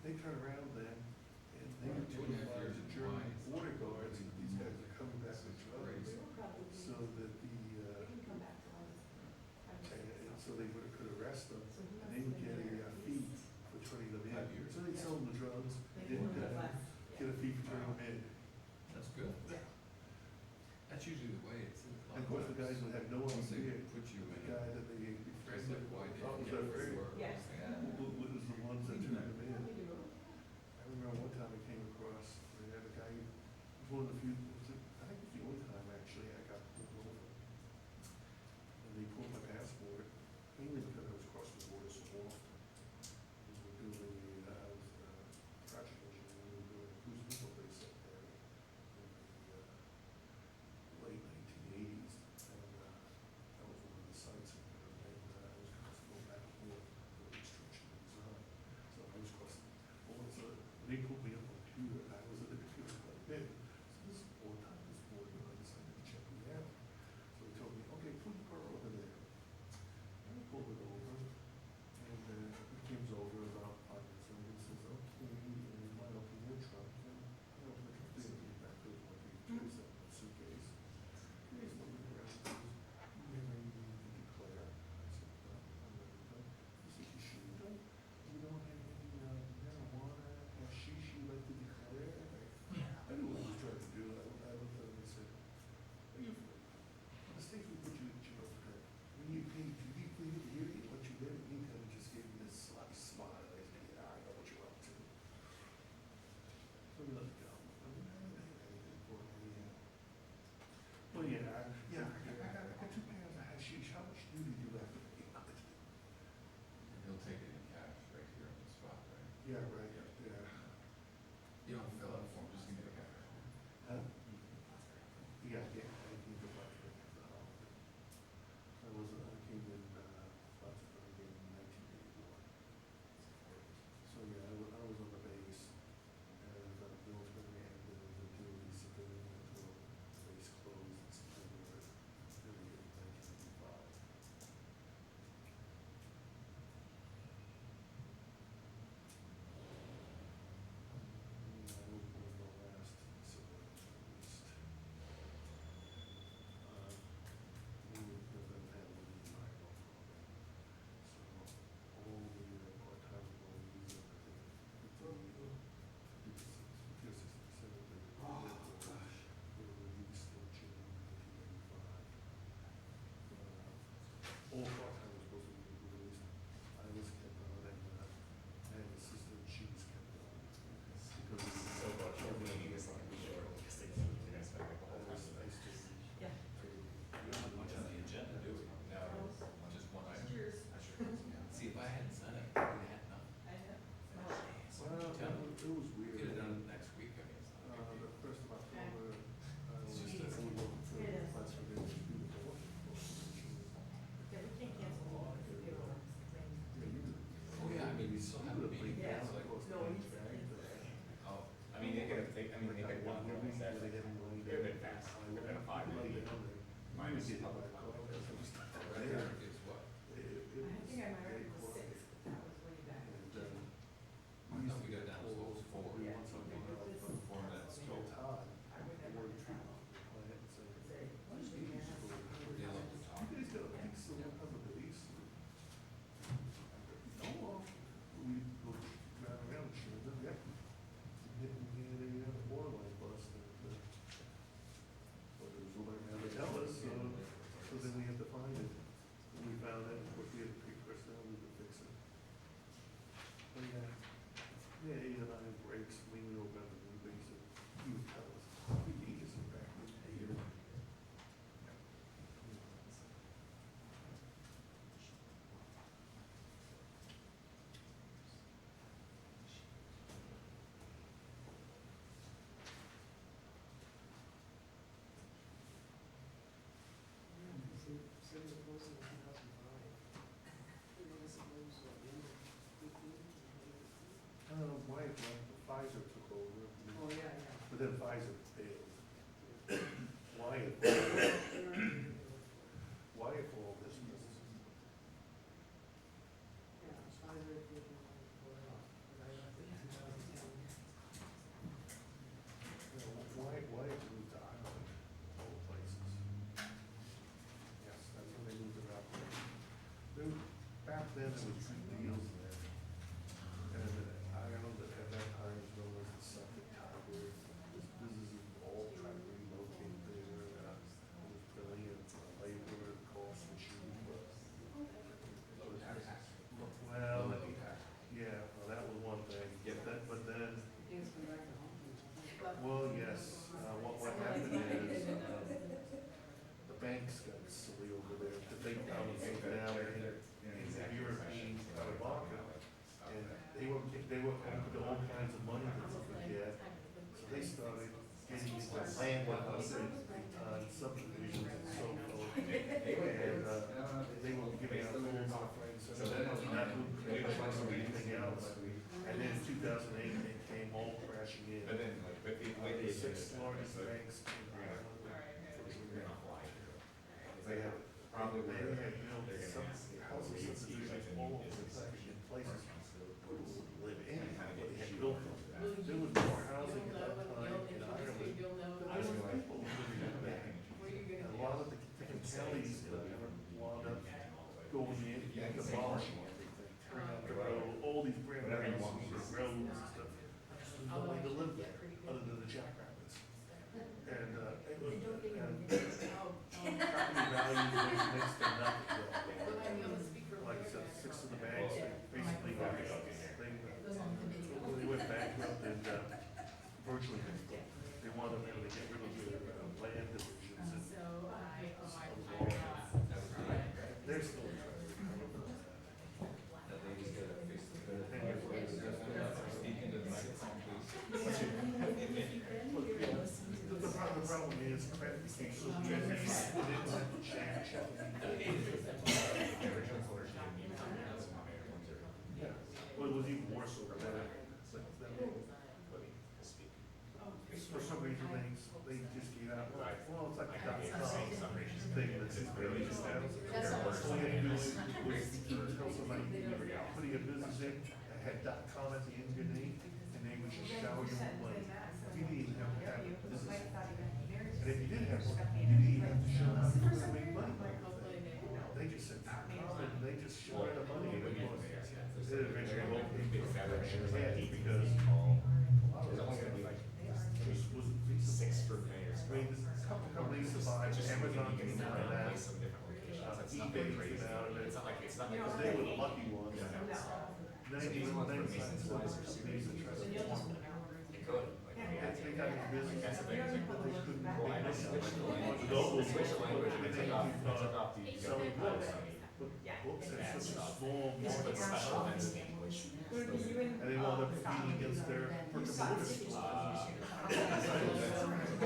They turn around then, and they would 2.5 notify years the in German Hawaii. border guards that these guys are coming back with drugs. Crazy. So that They can come back to us. and so they could arrest them, So he and must they would have get been there a at fee least- for turning them 5 in. years. So they'd sell them the drugs, Maybe didn't a little bit less. get a fee for turning them in. That's good. Yeah. That's usually the way it's. And of course, the guys would have no Once they idea, put you the in guy a, that they it's befriended, like, why thought was did their you friend, work? Yes. was the ones that turned them in. Maybe a little. I remember one time I came across, they had a guy, it was one of the few, I think it was the only time actually I got pulled over. And they pulled my passport, mainly because I was crossing the border so often. We were doing I was a project engineer, we were doing a cruise missile base up there in the late 1980s. And that was one of the sites, and I was constantly going back and forth. because it was The down red there. record is what? It I was think my dead record was quiet. 6, but that was way back. And, I thought we got down as low as 4. we once in a Okay, but while, this- Before that tell smoke. Todd, I would the never word get treatment that. plant and say, Say, "Why once do you you get use past the the- They love to talk. You guys got a big silver have a base? No, we go drive around and show them, yeah. We had a water line bust and, but it was over around the tell us, so then we had to find it. When we found it, of course, we had to pay personnel to fix it. But yeah, 8 or 9 breaks, we knew about the new base, and he would tell us, we need this back here. Why, when Pfizer took over. Oh, yeah, yeah. But then Pfizer failed. Wyatt, Wyatt for all this business. Yeah, Pfizer did pull it off, but I left it in 2010. Wyatt moved to Ireland, all places. Yes, that's when they moved it out. Back then, there was 2 deals there. And Ireland at that time was known as the Celtic Tiger. This business is all trying to relocate there. It was brilliant, labor, cost, and shooting. Well, yeah, well, that was one thing. But then, Things come back to home. But- well, yes, what happened is, the banks got silly over there. The big towns came down in the European out of market. And they were offered all kinds of money that they could get. So they started getting into land development, big time subdivisions and so forth. And, they were giving out loans to friends, so that was not lucrative or anything else. And then in 2008, they came all crashing in. But then, like, with the way The they did 6 it, largest like, banks in Ireland. we're gonna fly through. They had, Probably they where had built they're some gonna ask you, houses, you see, like, subdivisions the all new over the business country in places people would live in, Kind of but they get had you built over them. that. There was more housing at that time in Ireland. But I there was were like, people living in that. And a lot of the different counties wound up going in and demolishing everything, tearing out the road, all these brand new houses, roads and stuff. There's no way to live there, other than the jackrabbits. And, property values was next to nothing. Like I said, 6 of the banks, they basically, they went bankrupt and, virtually, they wound up having to get rid of their land divisions and. They're still trying to recover from that. That lady's got a face to the. 10 years later, Speak into the microphone, please. The problem is, credit became so busy, it didn't have to change. Yeah, well, it was even worse over there. For some reason, they just gave out, well, it's like a dot-com thing that's just really just out. All you had to do was tell somebody you were putting a business in, that had .com at the end of your name, and they would just shower you with money. You didn't even have to have a business. And if you did have one, you didn't even have to show how you were gonna make money. They just said .com, and they just showed the money, and it was, it eventually opened cash because a lot of There's only it gonna be like just wasn't feasible. 6 for mayors. I mean, there's a couple companies survived, Just Amazon you came can out of that, place some different locations. It's not eBay like crazy. came out of it. It's not like, it's not like. Because they were the lucky ones. Yeah. 99 cents of companies that tried to form them. It could, like, They got into business, that's the thing, it's like, but they couldn't make well, I money. switched the Like language, Google's switched the language, and they took off the. selling books. But books had such a small market But special size. events thing, which. And they wound up competing against their brick and mortar stores.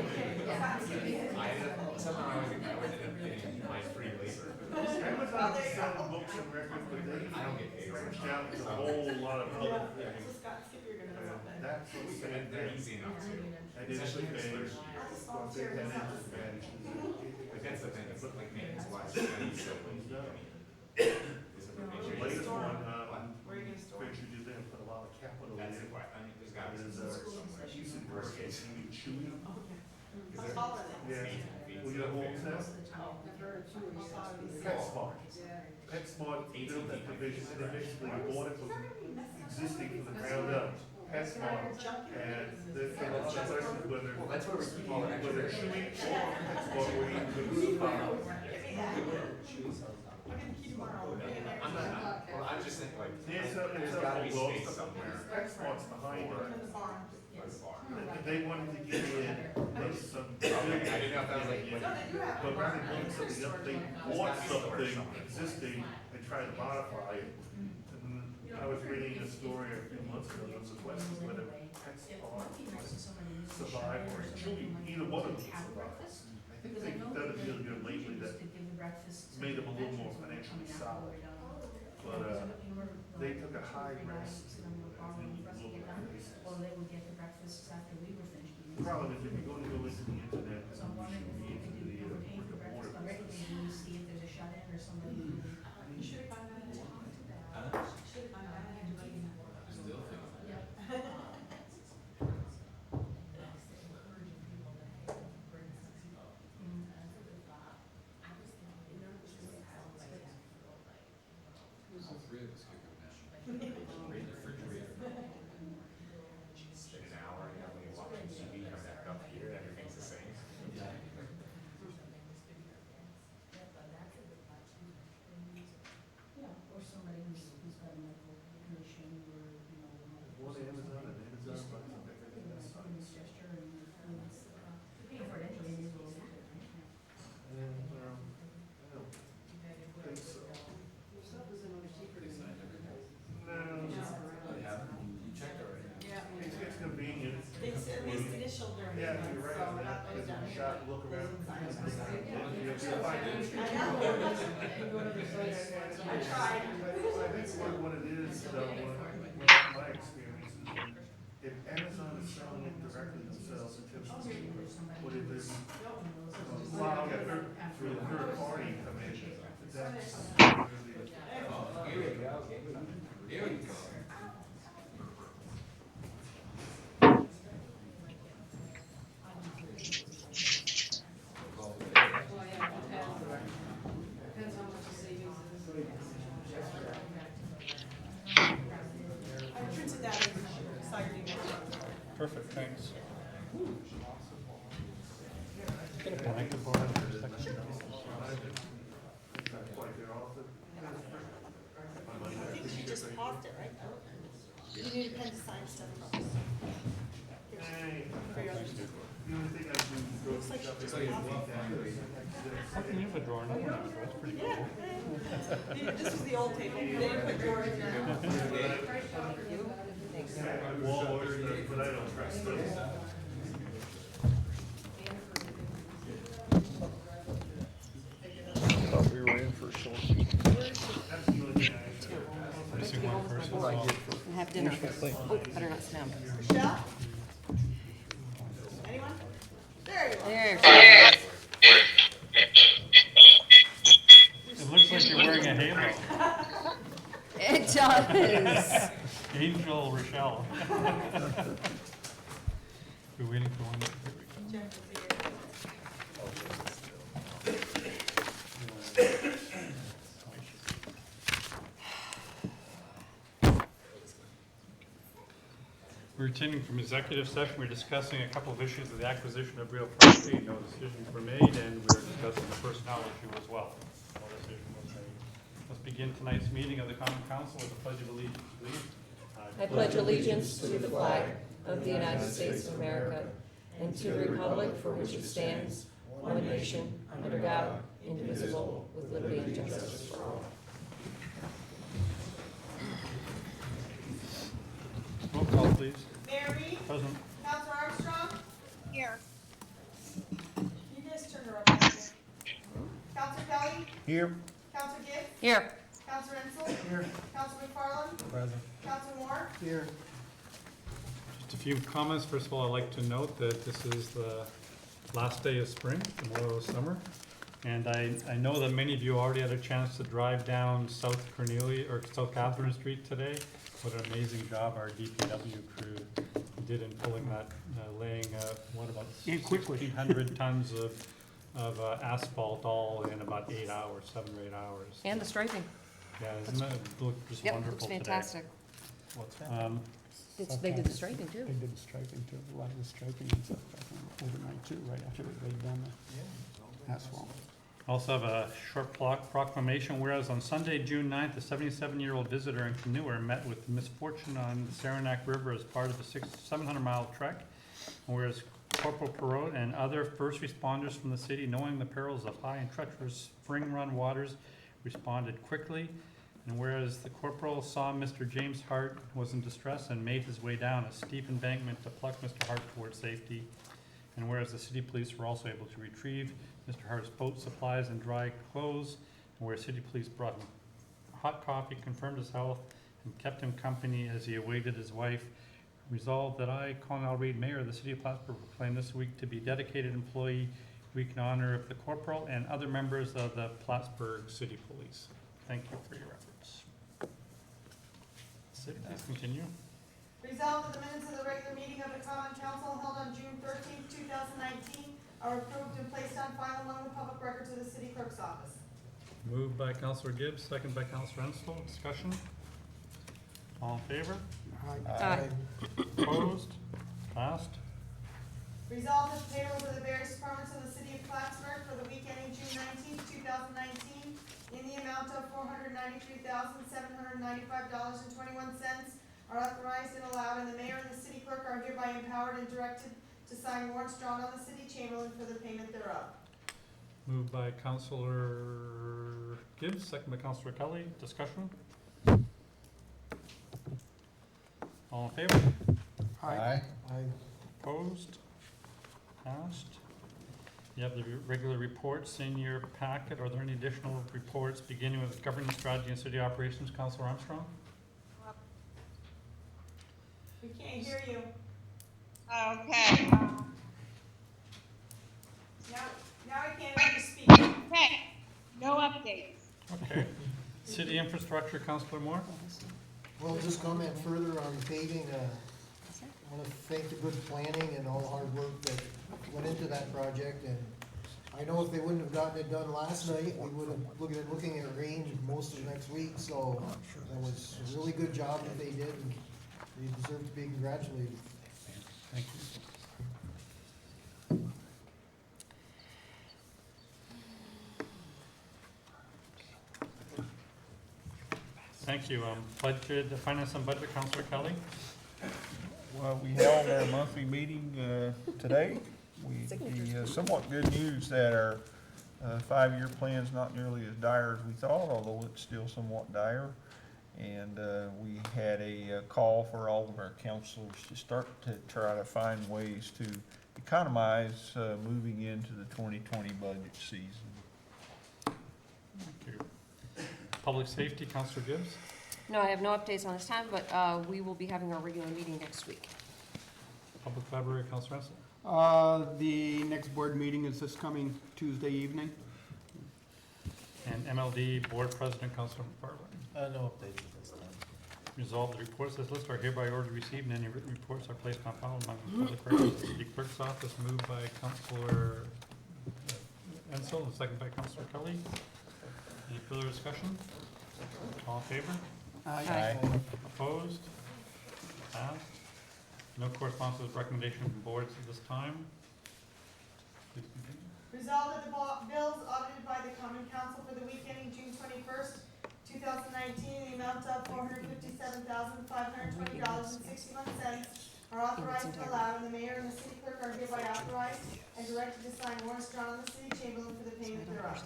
I ended up, somehow I ended up getting my free labor. Amazon is selling books and records, but they I don't get paid. branched out into a whole lot of other things. So Scott, skip, you're gonna. And that's what's saying They're there. easy enough to. I didn't Especially pay, if of it's first year. course, they had an advantage. Like that's the thing, it's like maintenance wise, it's gonna be so low key, I mean. Is it The maybe latest one, what? Richard, you did put a lot of capital in. That's the question, I mean, there's gotta be some There's sort somewhere. piece of Worst work, case. you chewy. Is there- Yeah. fees, Well, you know what was that? Oh. PetSmart. PetSmart built that division, and they basically bought it from existing from the ground up. PetSmart, and there's a lot of questions whether, Well, that's where we keep all the extra. whether Chewy or PetSmart were even good for the farm. I'm not, well, I was just thinking like, It's there's a gotta be well, space somewhere PetSmart's behind for, it. for the farm. They wanted to get in, there's some. Okay, I didn't know if that was like, But rather than building something up, they bought something existing and tried to modify it. And I was reading a story a few months ago, there was a question whether PetSmart survive or Chewy, either one of them survive. I think they've done it really good lately that made them a little more financially solid. But, they took a high risk. The problem is if you're going to go into the internet, and you should be into the brick and mortar business. Still think. All three of us could go now. Refrigerator. in an hour, you know, when you watch TV, come back up here, everything's the same. One Amazon and Amazon buys up everything that's size. And, I don't think so. They signed everything. No, They have, you checked already. it's convenient. It's at least initial during. Yeah, you're right, on that, because if you shop, look around. You'll find it. I tried. I think what it is, though, my experience is that if Amazon is selling it directly themselves, it tends to be cheaper. But if there's, allowing a third party come in, that's really. Oh, here we go. Here we go. I printed that in, saw your email. Perfect, thanks. Get a blanket board for a second. Not quite there often. I think you just paused it, right? You need a pen to sign stuff. Hey, For your other stuff. the only thing I do is go Looks like shop she at just the copied. How can you have a drawer in one of those? That's pretty cool. This was the old table. They didn't put drawers in there. Wall orders, but I don't trust them. Thought we were in for a short. That's the only thing I. I see one person. Oh, And have dinner. Oh, better not snap. Michelle? Anyone? There you are. There. it looks like you're wearing a halo. It does. Angel Rochelle. We're waiting for one. There we go. We're attending from executive session. We're discussing a couple of issues of the acquisition of real property. No decisions were made, and we're discussing the personnel issue as well. No decision was made. Let's begin tonight's meeting of the Common Council with the Pledge of Allegiance, please. I pledge allegiance to the flag of the United States of America and to the republic for which it stands, one nation, under God, indivisible, with liberty and justice for all. Roll call, please. Mayor Reed? Present. Counselor Armstrong? Here. You guys turn her up. Counselor Kelly? Here. Counselor Gibbs? Here. Counselor Insel? Here. Counselor McFarland? Present. Counselor Moore? Here. Just a few comments. First of all, I'd like to note that this is the last day of spring, tomorrow is summer. And I know that many of you already had a chance to drive down South Cornelia, or South Catherine Street today. What an amazing job our DPW crew did in pulling that, laying, what about Yeah, quickly. 1,600 tons of asphalt all in about 8 hours, 7 or 8 hours. And the striping. Yeah, isn't it, it looked just Yep, wonderful looks today. fantastic. What's that? They did the striping too. They did the striping too, a lot of the striping and stuff back on overnight too, right after they'd done the asphalt. Also have a short proclamation, whereas on Sunday, June 9th, a 77-year-old visitor and canoer met with misfortune on the Saranac River as part of a 700-mile trek. And whereas Corporal Perot and other first responders from the city, knowing the perils of high and treacherous spring-run waters, responded quickly. And whereas the corporal saw Mr. James Hart was in distress and made his way down a steep embankment to pluck Mr. Hart towards safety. And whereas the city police were also able to retrieve Mr. Hart's boat supplies and dry clothes, and where city police brought him hot coffee, confirmed his health, and kept him company as he awaited his wife. Resolved that I, Colin L. Reed, Mayor of the City of Plattsburgh, proclaim this week to be dedicated Employee Week in honor of the corporal and other members of the Plattsburgh City Police. Thank you for your efforts. Sid, please continue. Resolved that the minutes of the regular meeting of the Common Council held on June 13th, 2019 are approved and placed on file among the public records of the city clerk's office. Moved by Councilor Gibbs, second by Councilor Ensel. Discussion? All in favor? Aye. Opposed? Passed. Resolved that the payrolls of the various departments of the city of Plattsburgh for the week ending June 19th, 2019 in the amount of $493,795.21 are authorized and allowed, and the mayor and the city clerk are hereby empowered and directed to sign warrants drawn on the city chamberlain for the payment thereof. Moved by Councilor Gibbs, second by Councilor Kelly. Discussion? All in favor? Aye. Opposed? Passed. You have the regular reports in your packet. Are there any additional reports, beginning with governance strategy and city operations? Councilor Armstrong? We can't hear you. Okay. Now I can't hear you speak. Okay. No updates. Okay. City infrastructure, Councilor Moore? Well, just comment further on paving, I want to thank the good planning and all the hard work that went into that project, and I know if they wouldn't have gotten it done last night, we would have been looking at rain most of next week, so that was a really good job that they did, and they deserve to be congratulated. Thank you. Thank you. Budget, finance and budget, Councilor Kelly? Well, we held our monthly meeting today. The somewhat good news that our 5-year plan's not nearly as dire as we thought, although it's still somewhat dire. And we had a call for all of our councilors to start to try to find ways to economize moving into the 2020 budget season. Thank you. Public safety, Councilor Gibbs? No, I have no updates on this time, but we will be having our regular meeting next week. Public library, Councilor Ensel? The next board meeting is this coming Tuesday evening. And MLD Board President, Councilor McFarland? No updates at this time. Resolved, the reports as listed are hereby ordered received, and any written reports are placed on file among the public records of the city clerk's office. Moved by Councilor Ensel and second by Councilor Kelly. Any further discussion? All in favor? Aye. Opposed? Passed. No correspondence with recommendation from boards at this time. Please continue. Resolved that the bills audited by the Common Council for the week ending June 21st, 2019, in the amount of $457,520.61 are authorized and allowed, and the mayor and the city clerk are hereby authorized and directed to sign warrants drawn on the city chamberlain for the payment thereof.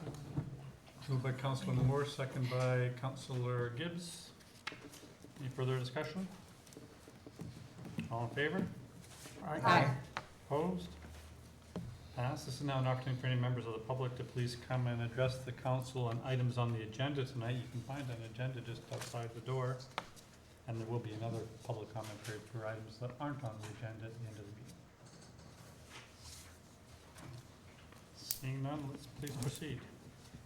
Moved by Councilor Moore, second by Councilor Gibbs. Any further discussion? All in favor? Aye. Opposed? Passed. This is now an opportunity for any members of the public to please come and address the council on items on the agenda tonight. You can find an agenda just outside the door. And there will be another public comment period for items that aren't on the agenda at the end of the meeting. Seeing none, let's please proceed.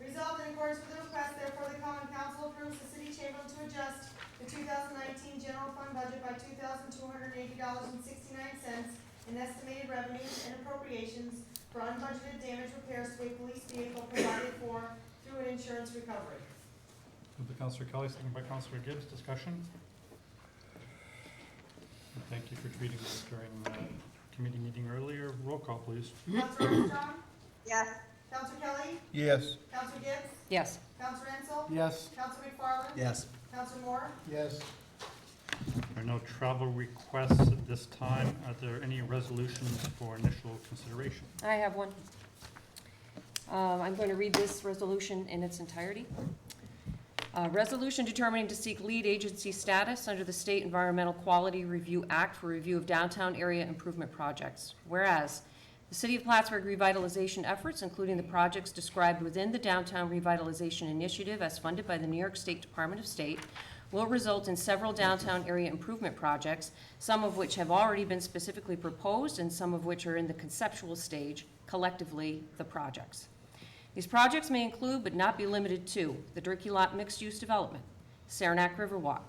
Resolved in accordance with the request, therefore the common council approves the city chamberlain to adjust the 2019 general fund budget by $2,280.69 in estimated revenues and appropriations for unbudgeted damage repairs to a police vehicle provided for through an insurance recovery. Moved by Councillor Kelly, seconded by Councillor Gibbs. Discussion? And thank you for treating this during the committee meeting earlier. Roll call, please. Councilor Armstrong? Yes. Councilor Kelly? Yes. Councilor Gibbs? Yes. Councilor Ensel? Yes. Councilor McFarland? Yes. Councilor Moore? Yes. There are no travel requests at this time. Are there any resolutions for initial consideration? I have one. I'm going to read this resolution in its entirety. Resolution determining to seek lead agency status under the State Environmental Quality Review Act for review of downtown area improvement projects. Whereas the City of Plattsburgh revitalization efforts, including the projects described within the Downtown Revitalization Initiative as funded by the New York State Department of State, will result in several downtown area improvement projects, some of which have already been specifically proposed and some of which are in the conceptual stage, collectively the projects. These projects may include, but not be limited to, the Durkee Lot mixed-use development, Saranac Riverwalk,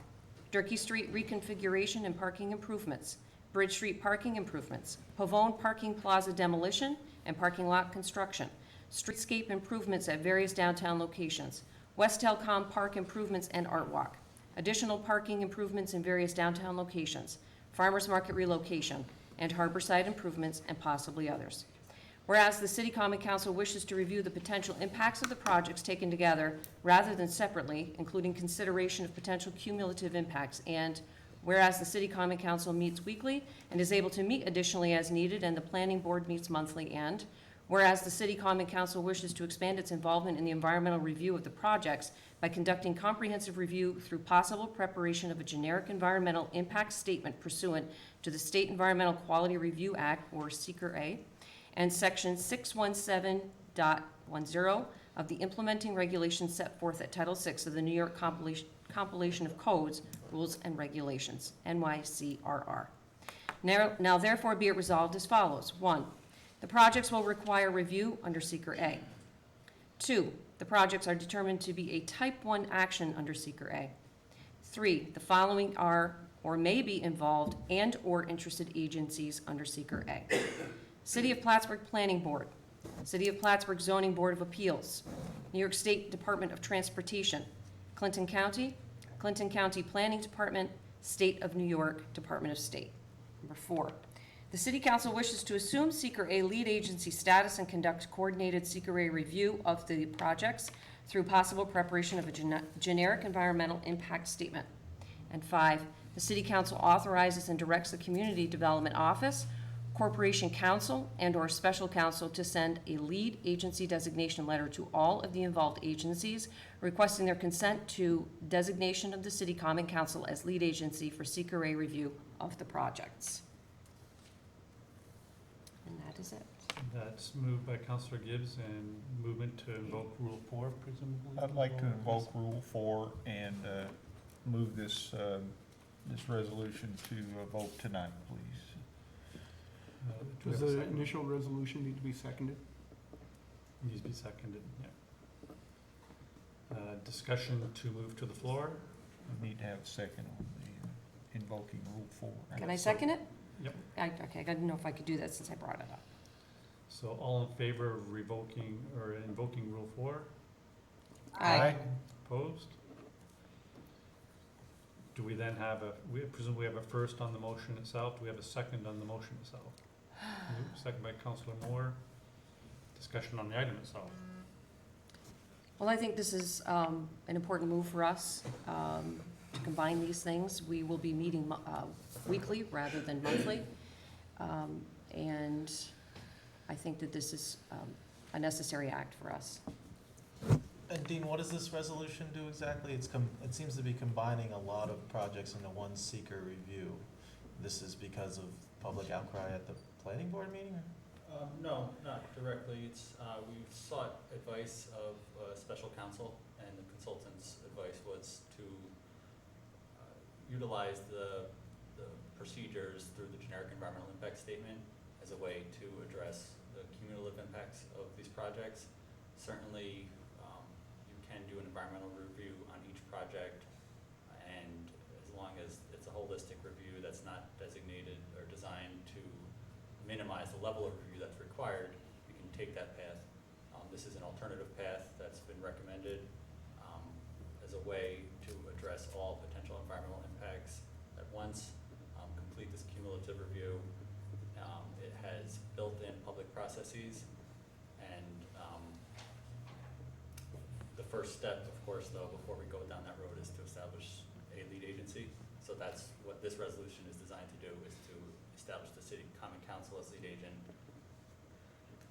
Durkee Street reconfiguration and parking improvements, Bridge Street parking improvements, Pavone Parking Plaza demolition and parking lot construction, streetscape improvements at various downtown locations, West Telcom Park improvements and art walk, additional parking improvements in various downtown locations, farmers market relocation, and harborside improvements, and possibly others. Whereas the City Common Council wishes to review the potential impacts of the projects taken together rather than separately, including consideration of potential cumulative impacts, and whereas the City Common Council meets weekly and is able to meet additionally as needed, and the Planning Board meets monthly, and whereas the City Common Council wishes to expand its involvement in the environmental review of the projects by conducting comprehensive review through possible preparation of a generic environmental impact statement pursuant to the State Environmental Quality Review Act, or SEQR-A, and Section 617.10 of the implementing regulations set forth at Title VI of the New York Compilation of Codes, Rules, and Regulations, NYCRR. Now therefore be it resolved as follows. 1, the projects will require review under SEQR-A. 2, the projects are determined to be a Type 1 action under SEQR-A. 3, the following are or may be involved and/or interested agencies under SEQR-A. City of Plattsburgh Planning Board, City of Plattsburgh Zoning Board of Appeals, New York State Department of Transportation, Clinton County Planning Department, State of New York Department of State. Number 4, the City Council wishes to assume SEQR-A lead agency status and conduct coordinated SEQR-A review of the projects through possible preparation of a generic environmental impact statement. And 5, the City Council authorizes and directs the Community Development Office, Corporation Counsel, and/or Special Counsel to send a lead agency designation letter to all of the involved agencies, requesting their consent to designation of the City Common Council as lead agency for SEQR-A review of the projects. And that is it. That's moved by Councillor Gibbs, and movement to invoke Rule 4, presumably? I'd like to invoke Rule 4 and move this resolution to a vote tonight, please. Do we Does have a the second? initial resolution need to be seconded? Needs to be seconded, yeah. Discussion to move to the floor. We need to have a second on the invoking Rule 4. Can I second it? Yep. Okay, I didn't know if I could do that since I brought it up. So all in favor of revoking or invoking Rule 4? Aye. Opposed? Do we then have we presume we have a first on the motion itself? Do we have a second on the motion itself? Second by Councillor Moore. Discussion on the item itself. Well, I think this is an important move for us to combine these things. We will be meeting weekly rather than monthly. And I think that this is a necessary act for us. And Dean, what does this resolution do exactly? It seems to be combining a lot of projects into one seeker review. This is because of public outcry at the planning board meeting? No, not directly. It's, we've sought advice of special counsel, and the consultant's advice was to utilize the procedures through the generic environmental impact statement as a way to address the cumulative impacts of these projects. Certainly, you can do an environmental review on each project, and as long as it's a holistic review that's not designated or designed to minimize the level of review that's required, you can take that path. This is an alternative path that's been recommended as a way to address all potential environmental impacts at once. Complete this cumulative review. It has built-in public processes, and the first step, of course, though, before we go down that road, is to establish a lead agency. So that's what this resolution is designed to do, is to establish the city common council as lead agent,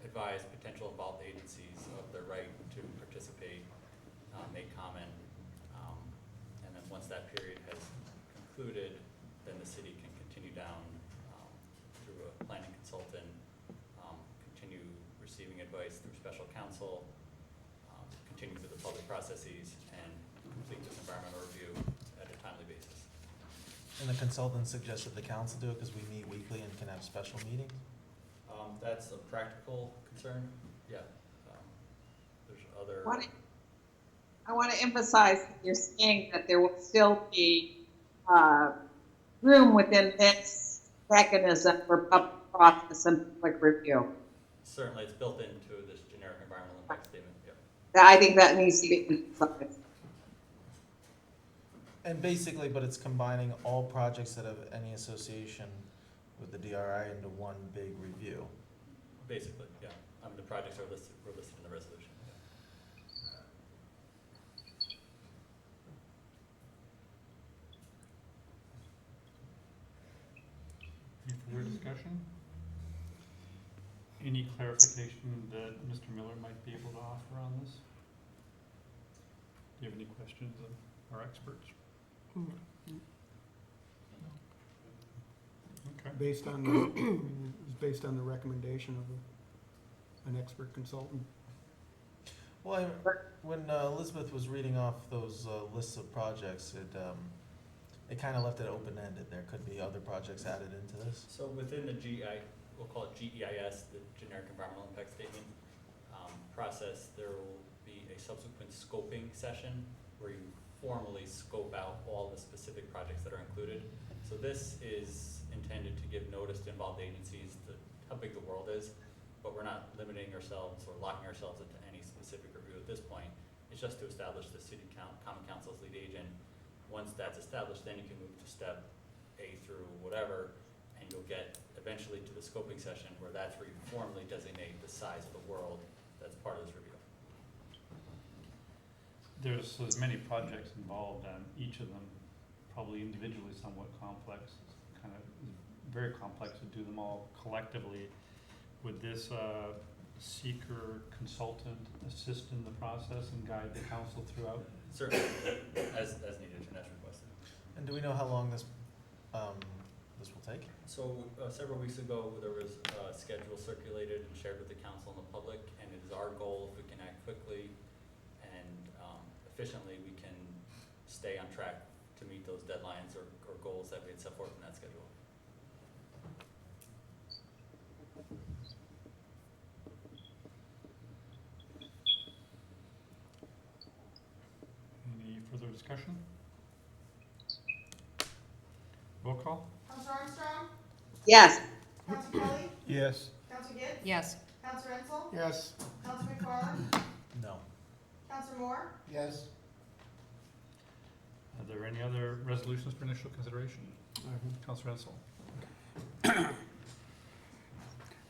advise potential involved agencies of their right to participate, make comment, and then once that period has concluded, then the city can continue down through a planning consultant, continue receiving advice through special counsel, continue through the public processes, and complete this environmental review at a timely basis. And the consultant suggested the council do it because we meet weekly and can have special meetings? That's a practical concern, yeah. There's other. I want to emphasize that you're saying that there will still be room within this mechanism for public process and public review. Certainly, it's built into this generic environmental impact statement, yeah. I think that needs to be emphasized. And basically, but it's combining all projects that have any association with the DRI into one big review. Basically, yeah. The projects were listed in the resolution. Any further discussion? Any clarification that Mr. Miller might be able to offer on this? Do you have any questions of our experts? Okay. Based on, it's based on the recommendation of an expert consultant. Well, when Elizabeth was reading off those lists of projects, it kind of left it open-ended. There could be other projects added into this. So within the we'll call it GEIS, the generic environmental impact statement process, there will be a subsequent scoping session where you formally scope out all the specific projects that are included. So this is intended to give notice to involved agencies how big the world is, but we're not limiting ourselves or locking ourselves into any specific review at this point. It's just to establish the city common council as lead agent. Once that's established, then you can move to step A through whatever, and you'll get eventually to the scoping session where that's where you formally designate the size of the world that's part of this review. There's as many projects involved, and each of them probably individually somewhat complex. It's kind of very complex to do them all collectively. Would this seeker consultant assist in the process and guide the council throughout? Certainly, as needed and as requested. And do we know how long this this will take? So several weeks ago, there was a schedule circulated and shared with the council and the public, and it is our goal, if we can act quickly and efficiently, we can stay on track to meet those deadlines or goals that we had set forth in that schedule. Any further discussion? Roll call? Counselor Armstrong? Yes. Counselor Kelly? Yes. Counselor Gibbs? Yes. Counselor Renzel? Yes. Counselor McFarland? No. Counselor Moore? Yes. Are there any other resolutions for initial consideration? Councilor Ensel.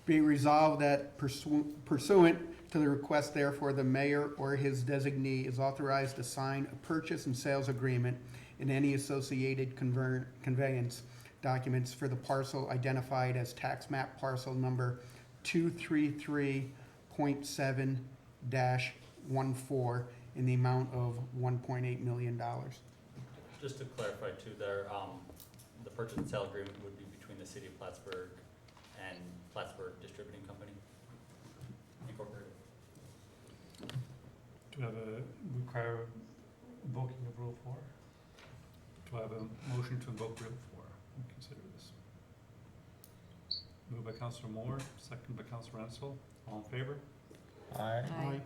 Be resolved that pursuant to the request, therefore, the mayor or his designee is authorized to sign a purchase and sales agreement and any associated conveyance documents for the parcel identified as tax map parcel number 233.7-14 in the amount of $1.8 million. Just to clarify too, there, the purchase and sale agreement would be between the city of Plattsburgh and Plattsburgh Distributing Company Incorporated. Do we have require invoking of Rule 4? Do I have a motion to invoke Rule 4 and consider this? Moved by Counselor Moore, second by Counselor Ansel. All in favor? Aye. Aye.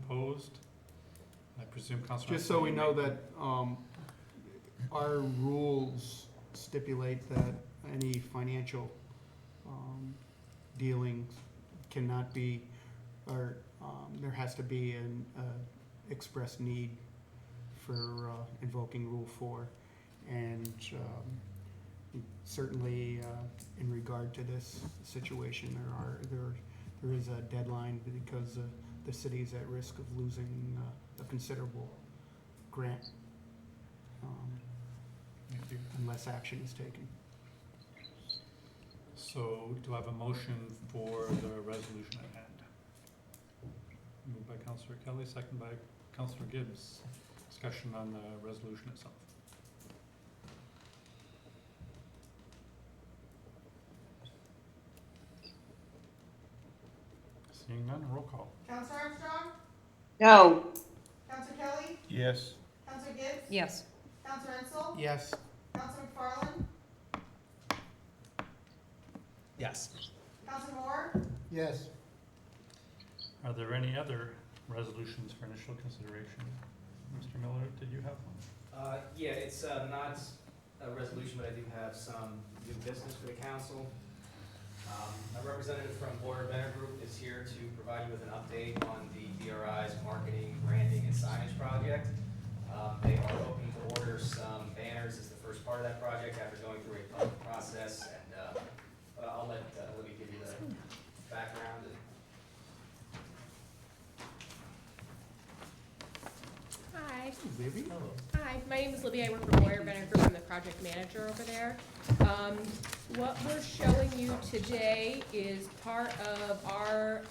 Opposed? I presume Counselor. Just so we know that, our rules stipulate that any financial, dealings cannot be, or, there has to be an, express need for, invoking Rule 4. And, certainly, in regard to this situation, there is a deadline because, the city is at risk of losing, a considerable grant, unless action is taken. So do I have a motion for the resolution at hand? Moved by Counselor Kelly, second by Counselor Gibbs. Discussion on the resolution itself. Seeing none, roll call. Counselor Armstrong? No. Counselor Kelly? Yes. Counselor Gibbs? Yes. Counselor Ansel? Yes. Counselor McFarland? Yes. Counselor Moore? Yes. Are there any other resolutions for initial consideration? Mr. Miller, did you have one? Yeah, it's not a resolution, but I do have some new business for the council. A representative from Boyer Benner Group is here to provide you with an update on the DRI's marketing, branding, and signage project. They are hoping to order some banners as the first part of that project after going through a public process, and I'll let Libby give you the background. Hi. Libby? Hi, my name is Libby. I work for Boyer Benner Group. I'm the project manager over there. What we're showing you today is part of our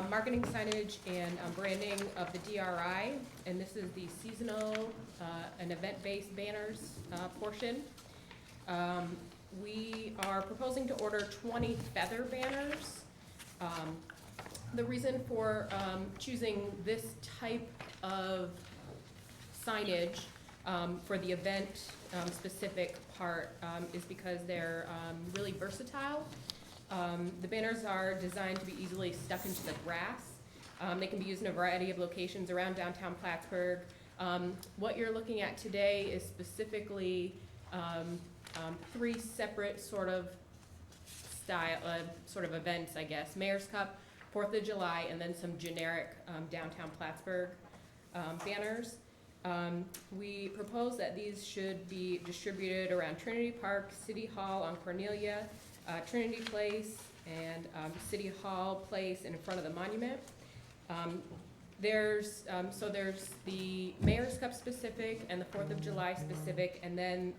marketing, signage, and branding of the DRI. And this is the seasonal and event-based banners portion. We are proposing to order 20 feather banners. The reason for choosing this type of signage for the event specific part is because they're really versatile. The banners are designed to be easily stuck into the grass. They can be used in a variety of locations around downtown Plattsburgh. What you're looking at today is specifically 3 separate sort of events, I guess. Mayor's Cup, 4th of July, and then some generic downtown Plattsburgh banners. We propose that these should be distributed around Trinity Park, City Hall on Cornelia, Trinity Place, and City Hall Place in front of the monument. There's the Mayor's Cup specific and the 4th of July specific, and then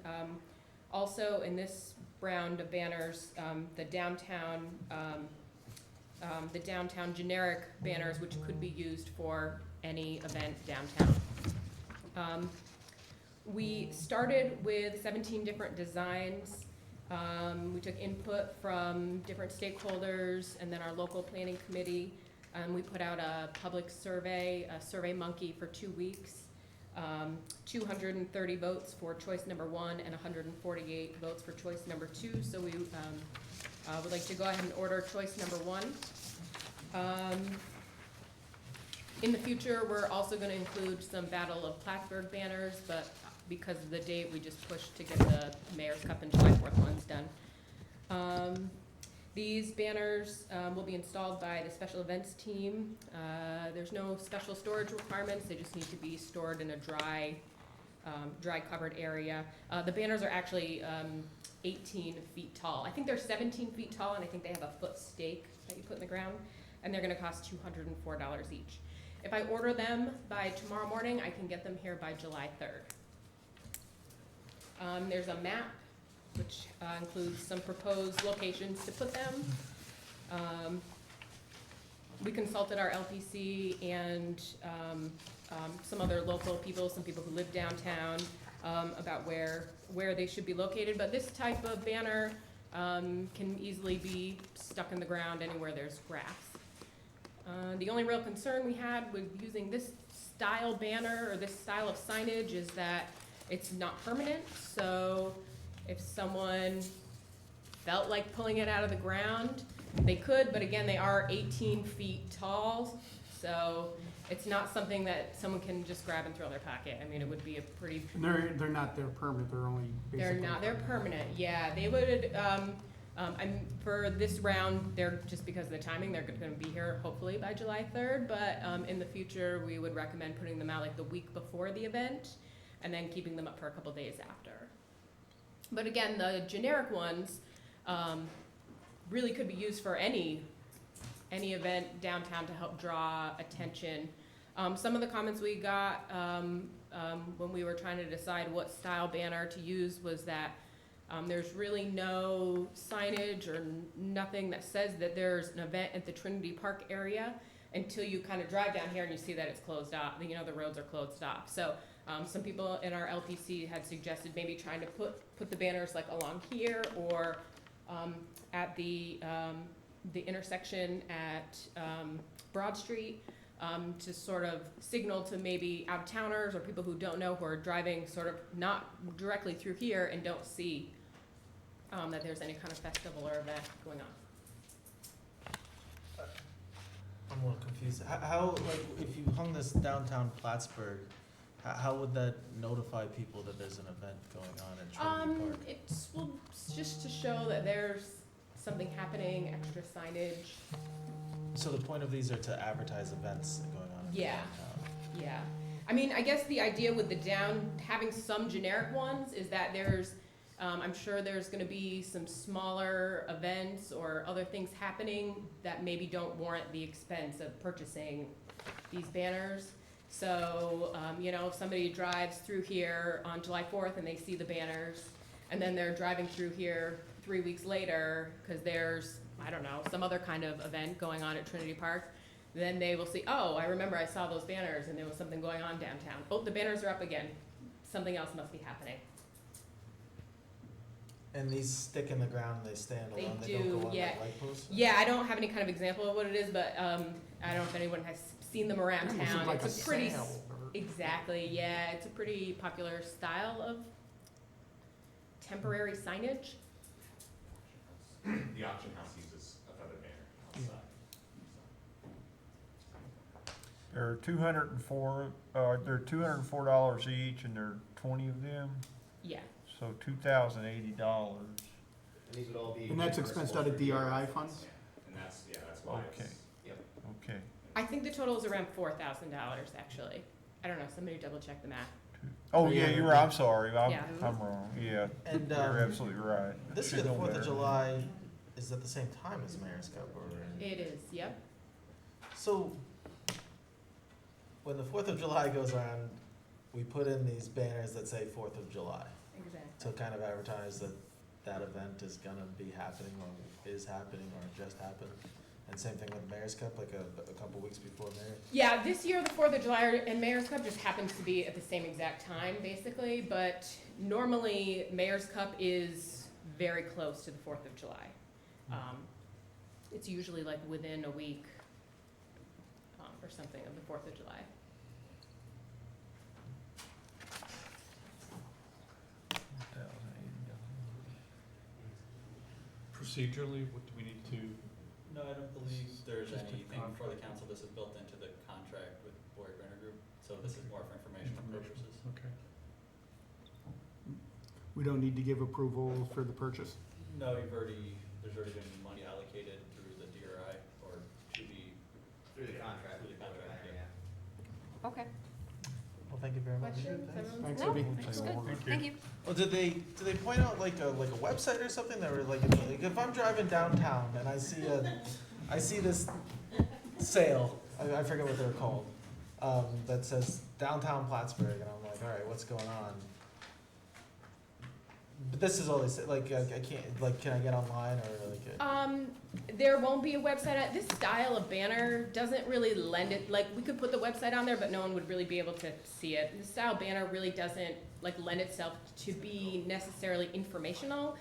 also in this round of banners, the downtown generic banners, which could be used for any event downtown. We started with 17 different designs. We took input from different stakeholders and then our local planning committee. We put out a public survey, a Survey Monkey, for 2 weeks. 230 votes for choice number 1 and 148 votes for choice number 2. So we would like to go ahead and order choice number 1. In the future, we're also going to include some Battle of Plattsburgh banners, but because of the date, we just pushed to get the Mayor's Cup and July 4th ones done. These banners will be installed by the special events team. There's no special storage requirements. They just need to be stored in a dry covered area. The banners are actually 18 feet tall. I think they're 17 feet tall, and I think they have a foot stake that you put in the ground, and they're going to cost $204 each. If I order them by tomorrow morning, I can get them here by July 3rd. There's a map which includes some proposed locations to put them. We consulted our LPC and some other local people, some people who live downtown, about where they should be located. But this type of banner can easily be stuck in the ground anywhere there's grass. The only real concern we had with using this style banner or this style of signage is that It's not permanent, so if someone felt like pulling it out of the ground, they could, but again, they are 18 feet tall, so it's not something that someone can just grab and throw in their pocket. I mean, it would be a pretty, And they're not there permanent, they're only basically. they're permanent, yeah. They would, for this round, they're, just because of the timing, they're gonna be here hopefully by July 3rd, but in the future, we would recommend putting them out like the week before the event, and then keeping them up for a couple days after. But again, the generic ones, really could be used for any event downtown to help draw attention. Some of the comments we got when we were trying to decide what style banner to use was that there's really no signage or nothing that says that there's an event at the Trinity Park area until you kind of drive down here and you see that it's closed off, you know, the roads are closed off. So some people in our LPC had suggested maybe trying to put the banners like along here or at the intersection at Broad Street to sort of signal to maybe out-of-towners or people who don't know, who are driving sort of not directly through here and don't see that there's any kind of festival or event going on. I'm a little confused. How, like, if you hung this downtown Plattsburgh, how would that notify people that there's an event going on at Trinity Park? It's, well, it's just to show that there's something happening, extra signage. So the point of these are to advertise events going on in Yeah. downtown. Yeah. I mean, I guess the idea with the having some generic ones is that there's, I'm sure there's gonna be some smaller events or other things happening that maybe don't warrant the expense of purchasing these banners. So, you know, if somebody drives through here on July 4th and they see the banners, and then they're driving through here 3 weeks later, because there's, I don't know, some other kind of event going on at Trinity Park, then they will see, oh, I remember I saw those banners and there was something going on downtown. Oh, the banners are up again. Something else must be happening. And these stick in the ground and they stand They alone, they do, don't go on yeah. like light posts? Yeah, I don't have any kind of example of what it is, but I don't know if anyone has seen them around Almost town. look like It's a a pretty, sail or- exactly, yeah, it's a pretty popular style of temporary signage. The auction house uses a feather banner outside. They're $204 each, and there are 20 of them, Yeah, so $2,080. And these would all be. And that's expensed out of DRI funds? And that's why it's, Okay. yep. Okay. I think the total is around $4,000 actually. I don't know, somebody double check the math. Oh, yeah, you're right, I'm sorry, I'm Yeah. wrong, yeah, And, you're absolutely right. this year, the 4th of July is at the same time as Mayor's Cup, or? It is, yep. So, when the 4th of July goes on, we put in these banners that say 4th of July Exactly. to kind of advertise that that event is gonna be happening or is happening or just happened. And same thing with Mayor's Cup, like a couple weeks before Mayor. Yeah, this year the 4th of July and Mayor's Cup just happens to be at the same exact time, basically. But normally, Mayor's Cup is very close to the 4th of July. It's usually like within a week or something of the 4th of July. Procedurally, what do we need to? No, I don't believe there's Just a anything for the contract. council. This is built into the contract with Boyd Renner Group, so this is more for informational purposes. Okay. We don't need to give approval for the purchase? No, there's already been money allocated through the DRI or to be. Through the contract. Through the contract, yeah. Okay. Well, thank you very much. Questions? Everyone's Thanks, good? Abby. That's good. Thank you. Thank you. Well, did they point out like a website or something that were like if I'm driving downtown and I see this sale, I forget what they're called, that says downtown Plattsburgh, and I'm like, all right, what's going on? But this is all they say. Like I can't, like, can I get online or like? There won't be a website. This style of banner doesn't really lend it, like, we could put the website on there, but no one would really be able to see it. This style banner really doesn't, like, lend itself to be necessarily informational.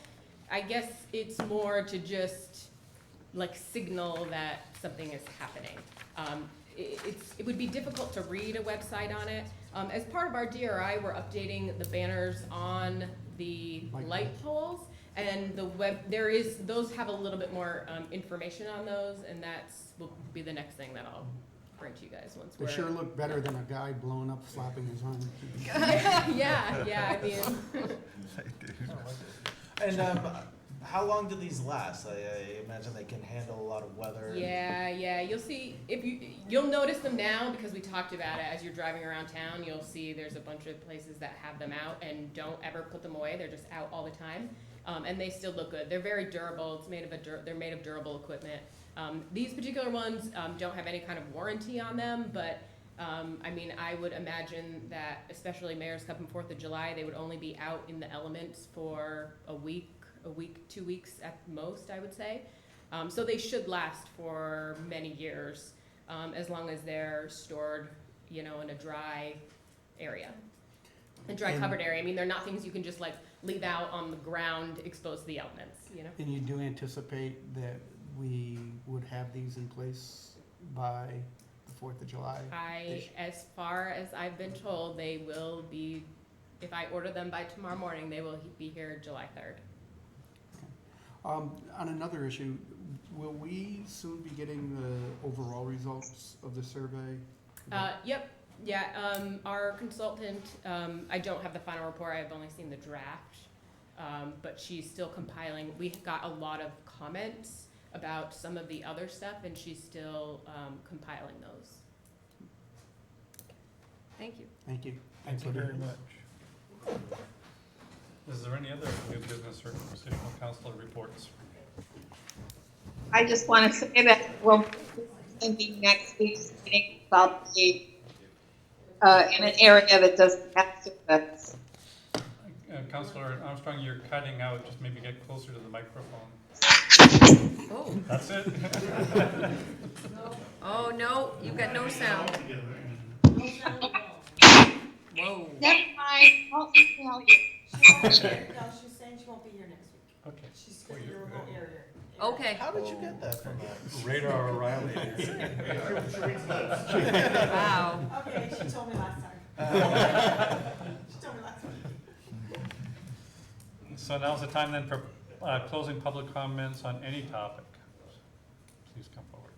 I guess it's more to just, like, signal that something is happening. It would be difficult to read a website on it. As part of our DRI, we're updating the banners on the light poles. And those have a little bit more information on those, and will be the next thing that I'll bring to you guys once They we're. sure look better than a guy blowing up, slapping his arm. Yeah, I mean. And how long do these last? I imagine they can handle a lot of weather. Yeah. You'll see you'll notice them now because we talked about it as you're driving around town. You'll see there's a bunch of places that have them out and don't ever put them away. They're just out all the time, and they still look good. They're very durable. They're made of durable equipment. These particular ones don't have any kind of warranty on them, but I mean, I would imagine that especially Mayor's Cup and 4th of July, they would only be out in the elements for a week, 2 weeks at most, I would say. So they should last for many years, as long as they're stored, in a dry area. A dry covered area. I mean, they're not things you can just like leave out on the ground exposed to the elements, And you do anticipate that we would have these in place by the 4th of July? As far as I've been told, they will be, if I order them by tomorrow morning, they will be here July 3rd. On another issue, will we soon be getting the overall results of the survey? Yep. Yeah, our consultant, I don't have the final report, I've only seen the draft, but she's still compiling. We got a lot of comments about some of the other stuff, and she's still compiling those. Thank you. Thank you. Thank you very much. Is there any other new business or constitutional council reports? I just want to say that we'll be thinking next week's meeting about the in an area that doesn't have service. Councilor Armstrong, you're cutting out. Just maybe get closer to the microphone. Oh. That's it. Oh, no, you've got no sound. Whoa. Never mind, I'll email you. No, she's saying she won't be here next week. Okay. She's in your remote area. Okay. How did you get that from that? Radar O'Reilly. Wow. Okay, she told me last time. She told me last week. So now's the time then for closing public comments on any topic. Please come forward.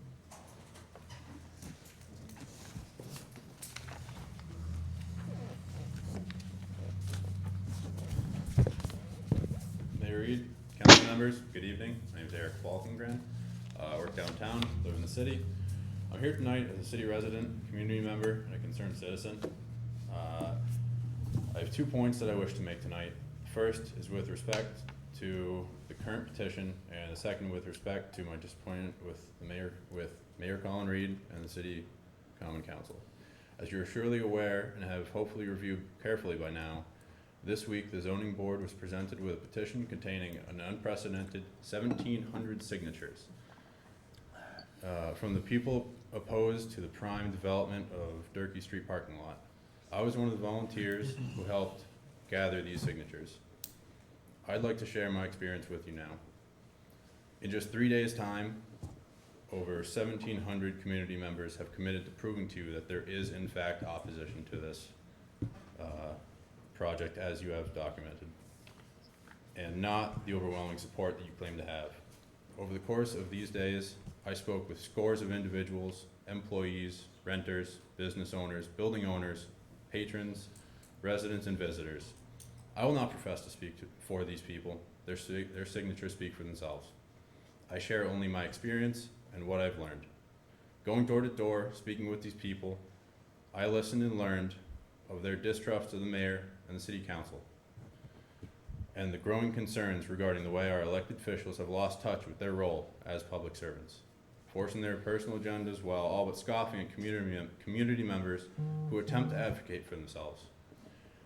Mayor Reed, council members, good evening. My name is Eric Falkengren. I work downtown, live in the city. I'm here tonight as a city resident, community member, and a concerned citizen. I have 2 points that I wish to make tonight. First is with respect to the current petition, and the second with respect to my disappointment with Mayor Colin Reed and the City Common Council. As you're surely aware and have hopefully reviewed carefully by now, this week the zoning board was presented with a petition containing an unprecedented 1,700 signatures from the people opposed to the prime development of Durkee Street parking lot. I was one of the volunteers who helped gather these signatures. I'd like to share my experience with you now. In just 3 days' time, over 1,700 community members have committed to proving to you that there is in fact opposition to this project as you have documented, and not the overwhelming support that you claim to have. Over the course of these days, I spoke with scores of individuals, employees, renters, business owners, building owners, patrons, residents, and visitors. I will not profess to speak for these people. Their signatures speak for themselves. I share only my experience and what I've learned. Going door to door, speaking with these people, I listened and learned of their distrust of the mayor and the city council, and the growing concerns regarding the way our elected officials have lost touch with their role as public servants, forcing their personal agendas while all but scoffing at community members who attempt to advocate for themselves.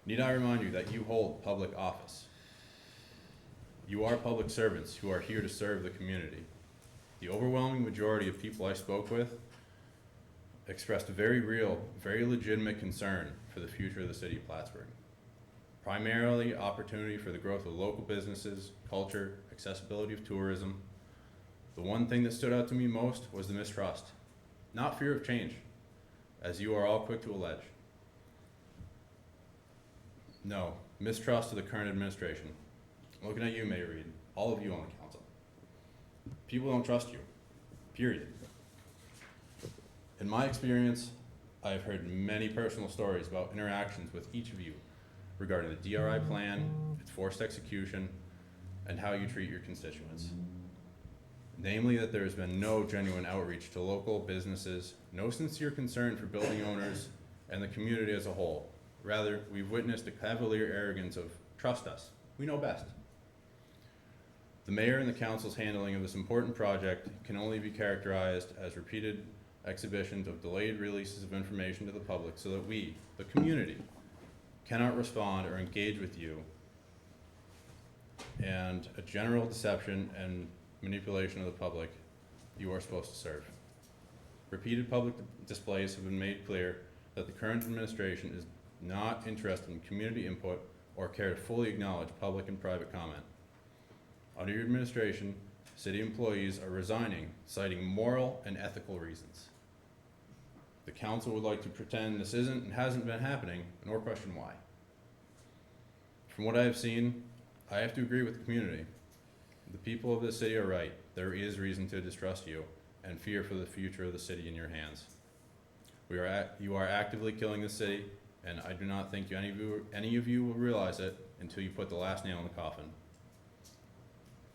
Need I remind you that you hold public office? You are public servants who are here to serve the community. The overwhelming majority of people I spoke with expressed a very real, very legitimate concern for the future of the city of Plattsburgh. Primarily opportunity for the growth of local businesses, culture, accessibility of tourism. The one thing that stood out to me most was the mistrust, not fear of change, as you are all quick to allege. No, mistrust of the current administration. I'm looking at you, Mayor Reed, all of you on the council. People don't trust you, period. In my experience, I've heard many personal stories about interactions with each of you regarding the DRI plan, its forced execution, and how you treat your constituents. Namely, that there has been no genuine outreach to local businesses, no sincere concern for building owners and the community as a whole. Rather, we've witnessed a cavalier arrogance of, trust us, we know best. The mayor and the council's handling of this important project can only be characterized as repeated exhibitions of delayed releases of information to the public so that we, the community, cannot respond or engage with you, and a general deception and manipulation of the public you are supposed to serve. Repeated public displays have been made clear that the current administration is not interested in community input or care to fully acknowledge public and private comment. Under your administration, city employees are resigning, citing moral and ethical reasons. The council would like to pretend this isn't and hasn't been happening, nor question why. From what I have seen, I have to agree with the community. The people of this city are right. There is reason to distrust you and fear for the future of the city in your hands. You are actively killing the city, and I do not think any of you will realize it until you put the last nail in the coffin.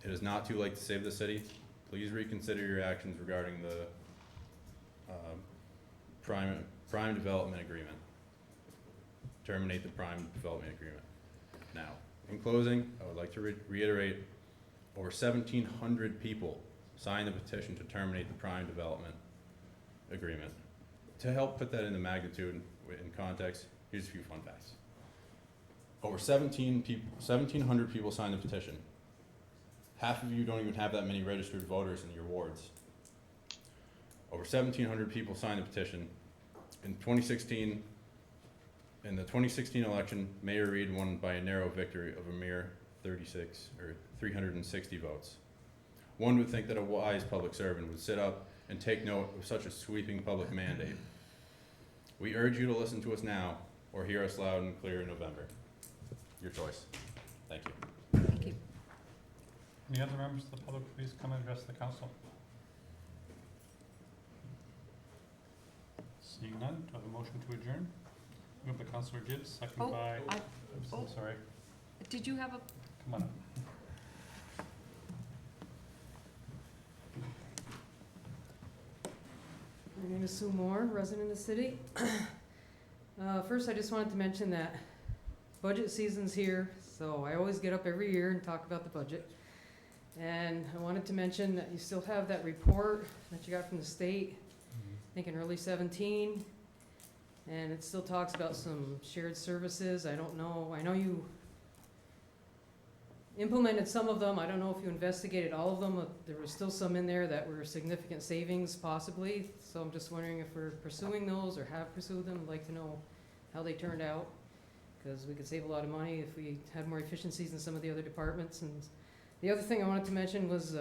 It is not too late to save the city. Please reconsider your actions regarding the prime development agreement. Terminate the prime development agreement. Now, in closing, I would like to reiterate over 1,700 people signed the petition to terminate the prime development agreement. To help put that into magnitude in context, here's a few fun facts. Over 1,700 people signed the petition. Half of you don't even have that many registered voters in your wards. Over 1,700 people signed the petition. In 2016, in the 2016 election, Mayor Reed won by a narrow victory of a mere 360 votes. One would think that a wise public servant would sit up and take note of such a sweeping public mandate. We urge you to listen to us now or hear us loud and clear in November. Your choice. Thank you. Thank you. Any other members of the public, please come and address the council. Seeing none, do I have a motion to adjourn? Moved by Councilor Gibbs, second by, I'm sorry, Did you have a, come on up. My name is Sue Moore, resident of the city. First, I just wanted to mention that budget season's here, so I always get up every year and talk about the budget. And I wanted to mention that you still have that report that you got from the state, I think in early 17. And it still talks about some shared services. I don't know, I know you implemented some of them. I don't know if you investigated all of them. There was still some in there that were significant savings possibly. So I'm just wondering if we're pursuing those or have pursued them. I'd like to know how they turned out, because we could save a lot of money if we had more efficiencies in some of the other departments. And the other thing I wanted to mention was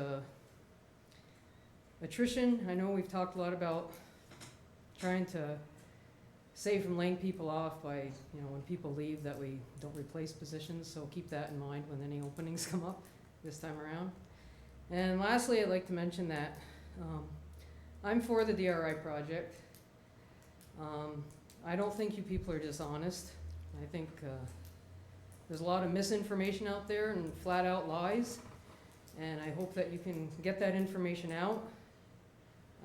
attrition. I know we've talked a lot about trying to save from laying people off by, when people leave, that we don't replace positions. So keep that in mind when any openings come up this time around. And lastly, I'd like to mention that I'm for the DRI project. I don't think you people are dishonest. I think there's a lot of misinformation out there and flat out lies. And I hope that you can get that information out.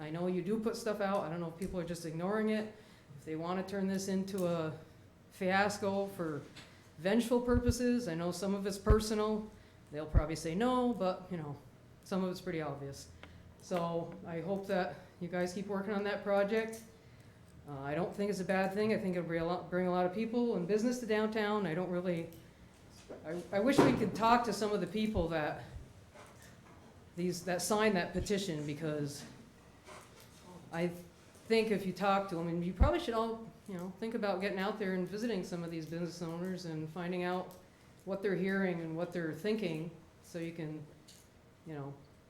I know you do put stuff out. I don't know if people are just ignoring it. If they want to turn this into a fiasco for vengeful purposes, I know some of it's personal. They'll probably say no, but some of it's pretty obvious. So I hope that you guys keep working on that project. I don't think it's a bad thing. I think it'll bring a lot of people and business to downtown. I wish we could talk to some of the people that signed that petition, because I think if you talk to them, and you probably should all, think about getting out there and visiting some of these business owners and finding out what they're hearing and what they're thinking, so you can,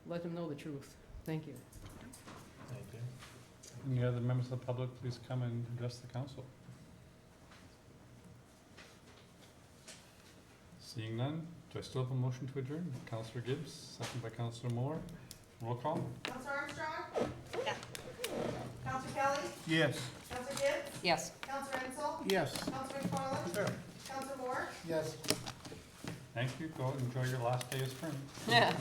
let them know the truth. Thank you. Thank you. Any other members of the public, please come and address the council. Seeing none, do I still have a motion to adjourn? Counselor Gibbs, second by Counselor Moore. Roll call? Counselor Armstrong? Yeah. Counselor Kelly? Yes. Counselor Gibbs? Yes. Counselor Ensel? Yes. Counselor McFarland? Sure. Counselor Moore? Yes. Thank you, go enjoy your last day of spring. Yeah.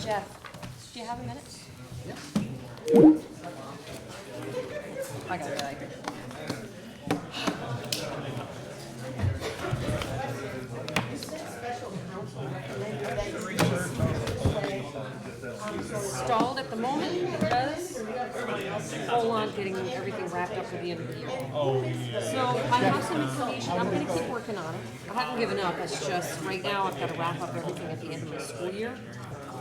Jeff, do you have a minute? I got it, I agree. Stalled at the moment because hold on getting everything wrapped up for the end of the year. Oh, yeah. So I have some information, I'm gonna keep working on it. I haven't given up, it's just right now I've gotta wrap up everything at the end of my school year.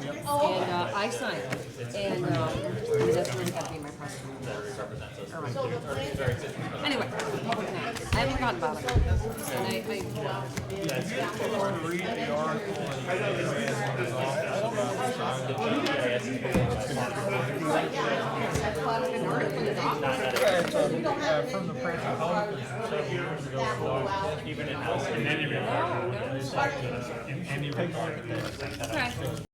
And, I signed it, and, that's really gotta be my priority. All right. Anyway, I'm working on it. I haven't forgotten about it. And Read the article from the press. Even in any regard, in any regard, Okay.